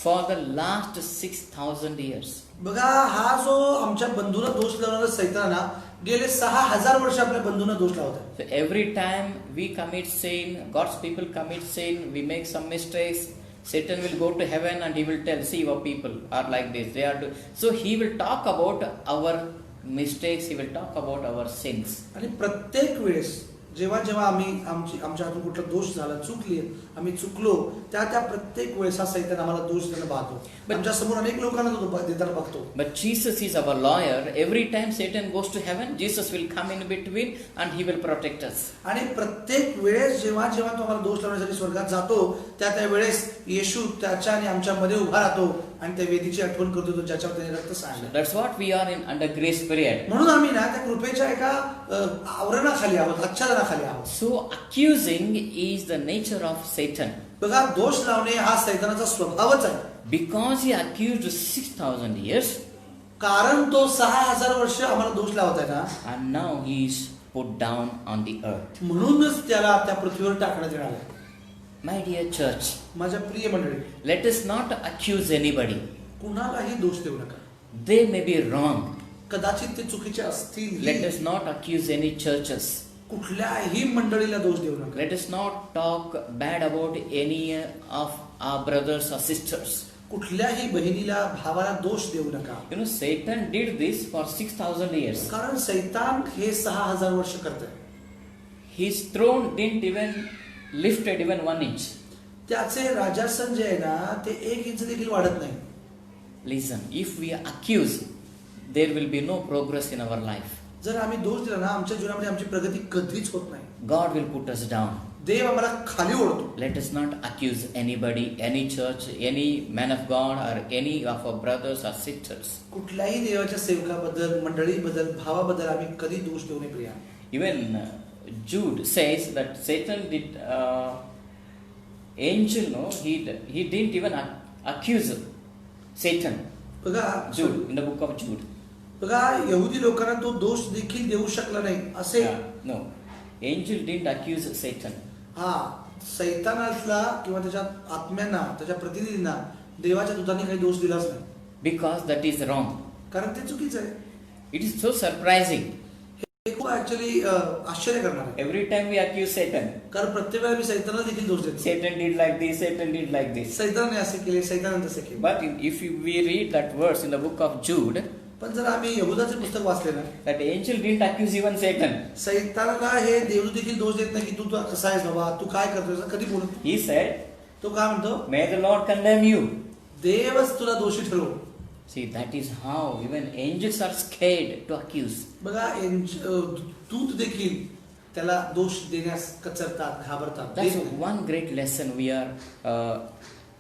for the last 6,000 years. बघा, हा जो आमच्या बंधूला दोष लावणारा सैतान ना गेले 6,000 वर्ष आपल्या बंधूंना दोष लावत आहे. So every time we commit sin, God's people commit sin, we make some mistakes, Satan will go to heaven and he will tell, see, your people are like this. They are so he will talk about our mistakes, he will talk about our sins. आणि प्रत्येक वेळेस जेव्हा जेव्हा आम्ही आमच्या हातून कुठला दोष झाला, चुकली, आम्ही चुकलो, त्या प्रत्येक वेळेस हा सैतान आम्हाला दोष देणं पाहतो. आमच्या समोर अनेक लोकांना तो देताना बघतो. But Jesus is our lawyer. Every time Satan goes to heaven, Jesus will come in between and he will protect us. आणि प्रत्येक वेळेस जेव्हा जेव्हा तो आम्हाला दोष लावण्यासाठी स्वर्गात जातो, त्या वेळेस येशू त्याच्या आणि आमच्या मध्ये उभा राहतो आणि त्या वेदीची आठवण करतो तो ज्याच्यावर त्याने रक्त सांडलं. That's what we are in under grace period. म्हणून आम्ही ना त्या कृपेच्या एका आवरणाखाली आहोत, आच्छादनाखाली आहोत. So accusing is the nature of Satan. बघा, दोष लावणे हा सैतानाचा स्वभावच आहे. Because he accused 6,000 years, कारण तो 6,000 वर्ष आम्हाला दोष लावत आहे ना, and now he is put down on the earth. म्हणूनच त्याला त्या पृथ्वीवर टाकण्यात येणार आहे. My dear church, माझ्या प्रिय मंडळी, let us not accuse anybody. कुणालाही दोष देऊ नका. They may be wrong. कदाचित ते चुकीचे असतील. Let us not accuse any churches. कुठल्याही मंडळीला दोष देऊ नका. Let us not talk bad about any of our brothers or sisters. कुठल्याही बहिणीला भावाला दोष देऊ नका. You know, Satan did this for 6,000 years. कारण सैतान हे 6,000 वर्ष करतंय. His throne didn't even lifted even 1 inch. त्याचे राजासन जे आहे ना ते 1 इंच देखील वाढत नाही. Listen, if we accuse, there will be no progress in our life. जर आम्ही दोष दिला ना, आमच्या जीवनामध्ये आमची प्रगती कधीच होत नाही. God will put us down. देव आम्हाला खाली ओढतो. Let us not accuse anybody, any church, any man of God, or any of our brothers or sisters. कुठल्याही देवाच्या सेवकाबद्दल, मंडळीबद्दल, भावाबद्दल आम्ही कधी दोष देऊ नये Priya. Even Jude says that Satan did angel, no, he didn't even accuse Satan. बघा, Jude, in the book of Jude. बघा, यहुदी लोकांना तो दोष देखील देऊ शकला नाही असे. No, angel didn't accuse Satan. हा, सैतानाला किंवा त्याच्या आत्म्यांना, त्याच्या प्रतिनिधींना देवाच्या दूतांनी काही दोष दिलाच नाही. Because that is wrong. कारण ते चुकीचं आहे. It is so surprising. हे खूप ऍक्च्युअली आश्चर्य करणार आहे. Every time we accuse Satan, कारण प्रत्येक वेळेला मी सैतानाला देखील दोष देतो. Satan did like this, Satan did like this. सैतानाने असे केले, सैतानाने तसे केले. But if we read that verse in the book of Jude, पण जर आम्ही यहुदाचे पुस्तक वाचले ना, that angel didn't accuse even Satan. सैतानाला हे देव देखील दोष देत नाही की तू कसा आहेस बाबा, तू काय करतोय, कधी बोलत. He said, तो काय म्हणतो, may the Lord condemn you. देवच तुला दोषी ठरवो. See, that is how even angels are scared to accuse. बघा, दूत देखील त्याला दोष देण्यास कचरतात, घाबरतात. That's one great lesson we are,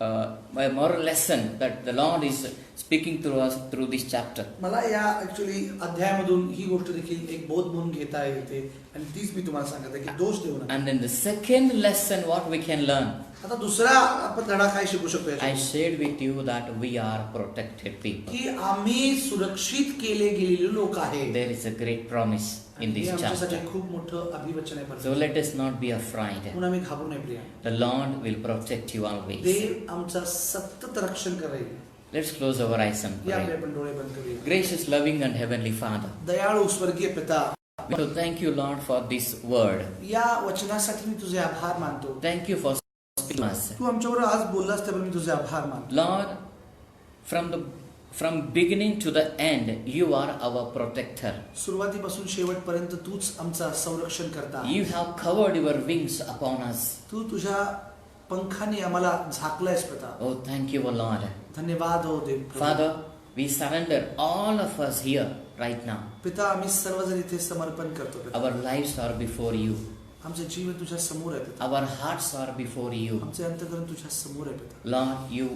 a moral lesson that the Lord is speaking to us through this chapter. मला या ऍक्च्युअली अध्यायामधून ही गोष्ट देखील एक बोध म्हणून घेता येते आणि तीच मी तुम्हाला सांगत आहे की दोष देऊ नका. And then the second lesson what we can learn, आता दुसरा आपण धडा काय शिकू शकतो I याच्यातून? shared with you that we are protected people. की आम्ही सुरक्षित केले गेलेले लोक आहे. There is a great promise in this आमच्यासाठी chapter. खूप मोठं अभिवचन आहे. So let us not be afraid. म्हणून आम्ही घाबरू नये Priya. The Lord will protect you always. देव आमचं सतत रक्षण करेल. Let's close our eyes and या pray. आपण डोळे बंद करूया. Gracious, loving and heavenly Father, दयाळू स्वर्गीय पिता, so thank you Lord for this word. या वचनासाठी मी तुझे आभार मानतो. Thank you for speaking to us. तू आमच्याबरोबर आज बोललास त्याबद्दल मी तुझे आभार मानतो. Lord, from beginning to the end, you are our protector. सुरुवातीपासून शेवटपर्यंत तूच आमचा संरक्षण करता. You have covered your wings upon us. तू तुझ्या पंखांनी आम्हाला झाकलंयस पिता. Oh, thank you, O Lord. धन्यवाद हो देव. Father, we surrender all of us here right now. पिता, आम्ही सर्वजण इथे समर्पण करतो पिता. Our lives are before you. आमचे जीवन तुझ्या समोर आहे पिता. Our hearts are before you. आमचे अंतःकरण तुझ्या समोर आहे पिता. Lord, you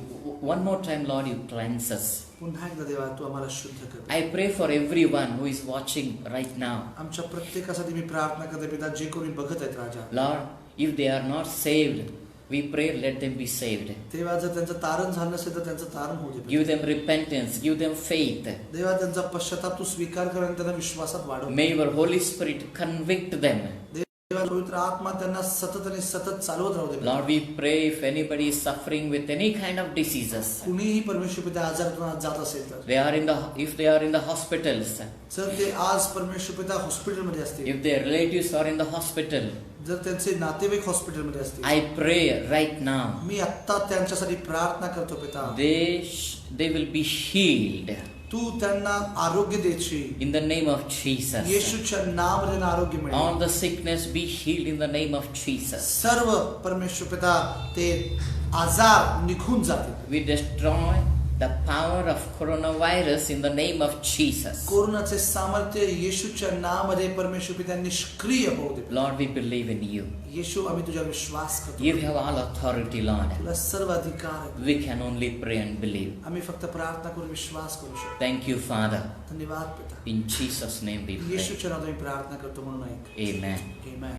one more time, Lord, you cleanse us. पुन्हा एकदा देवा तू आम्हाला शुद्ध कर. I pray for everyone who is watching right now. आमच्या प्रत्येकासाठी मी प्रार्थना करते पिता, जे कोणी बघत आहेत राजा. Lord, if they are not saved, we pray let them be saved. देवा, जर त्यांचं तारण झालं नसेल तर त्यांचं तारण होऊ दे. Give them repentance, give them faith. देवा, त्यांचा पश्चाताप तू स्वीकार कर आणि त्यांना विश्वासात वाढव. May your Holy Spirit convict them. देवा, पवित्र आत्मा त्यांना सतत आणि सतत चालवत राहू दे. Lord, we pray if anybody is suffering with any kind of diseases, कुणीही परमेश्वर पिता आजारातून जात असेल तर, if they are in the hospitals, जर ते आज परमेश्वर पिता हॉस्पिटलमध्ये असतील, if their relatives are in the hospital, जर त्यांचे नातेवाईक हॉस्पिटलमध्ये असतील, I pray right now मी आत्ता त्यांच्यासाठी प्रार्थना करतो पिता. they will be healed तू त्यांना आरोग्य देशील in the name of Jesus. येशूच्या नावाने त्यांना आरोग्य मिळेल. All the sickness be healed in the name of Jesus. सर्व परमेश्वर पिता ते आजार निघून जातील. We destroy the power of coronavirus in the name of Jesus. कोरोनाचे सामर्थ्य येशूच्या नावामध्ये परमेश्वर पिता निष्क्रिय होऊ दे. Lord, we believe in you. येशू आम्ही तुझ्यावर विश्वास करतो. You have all authority, Lord. तुला सर्व अधिकार आहे. We can only pray and believe. आम्ही फक्त प्रार्थना करून विश्वास करू शकतो. Thank you, Father. धन्यवाद पिता. In Jesus' name we pray. येशूच्या नावाने प्रार्थना करतो म्हणून ऐक. Amen. Amen.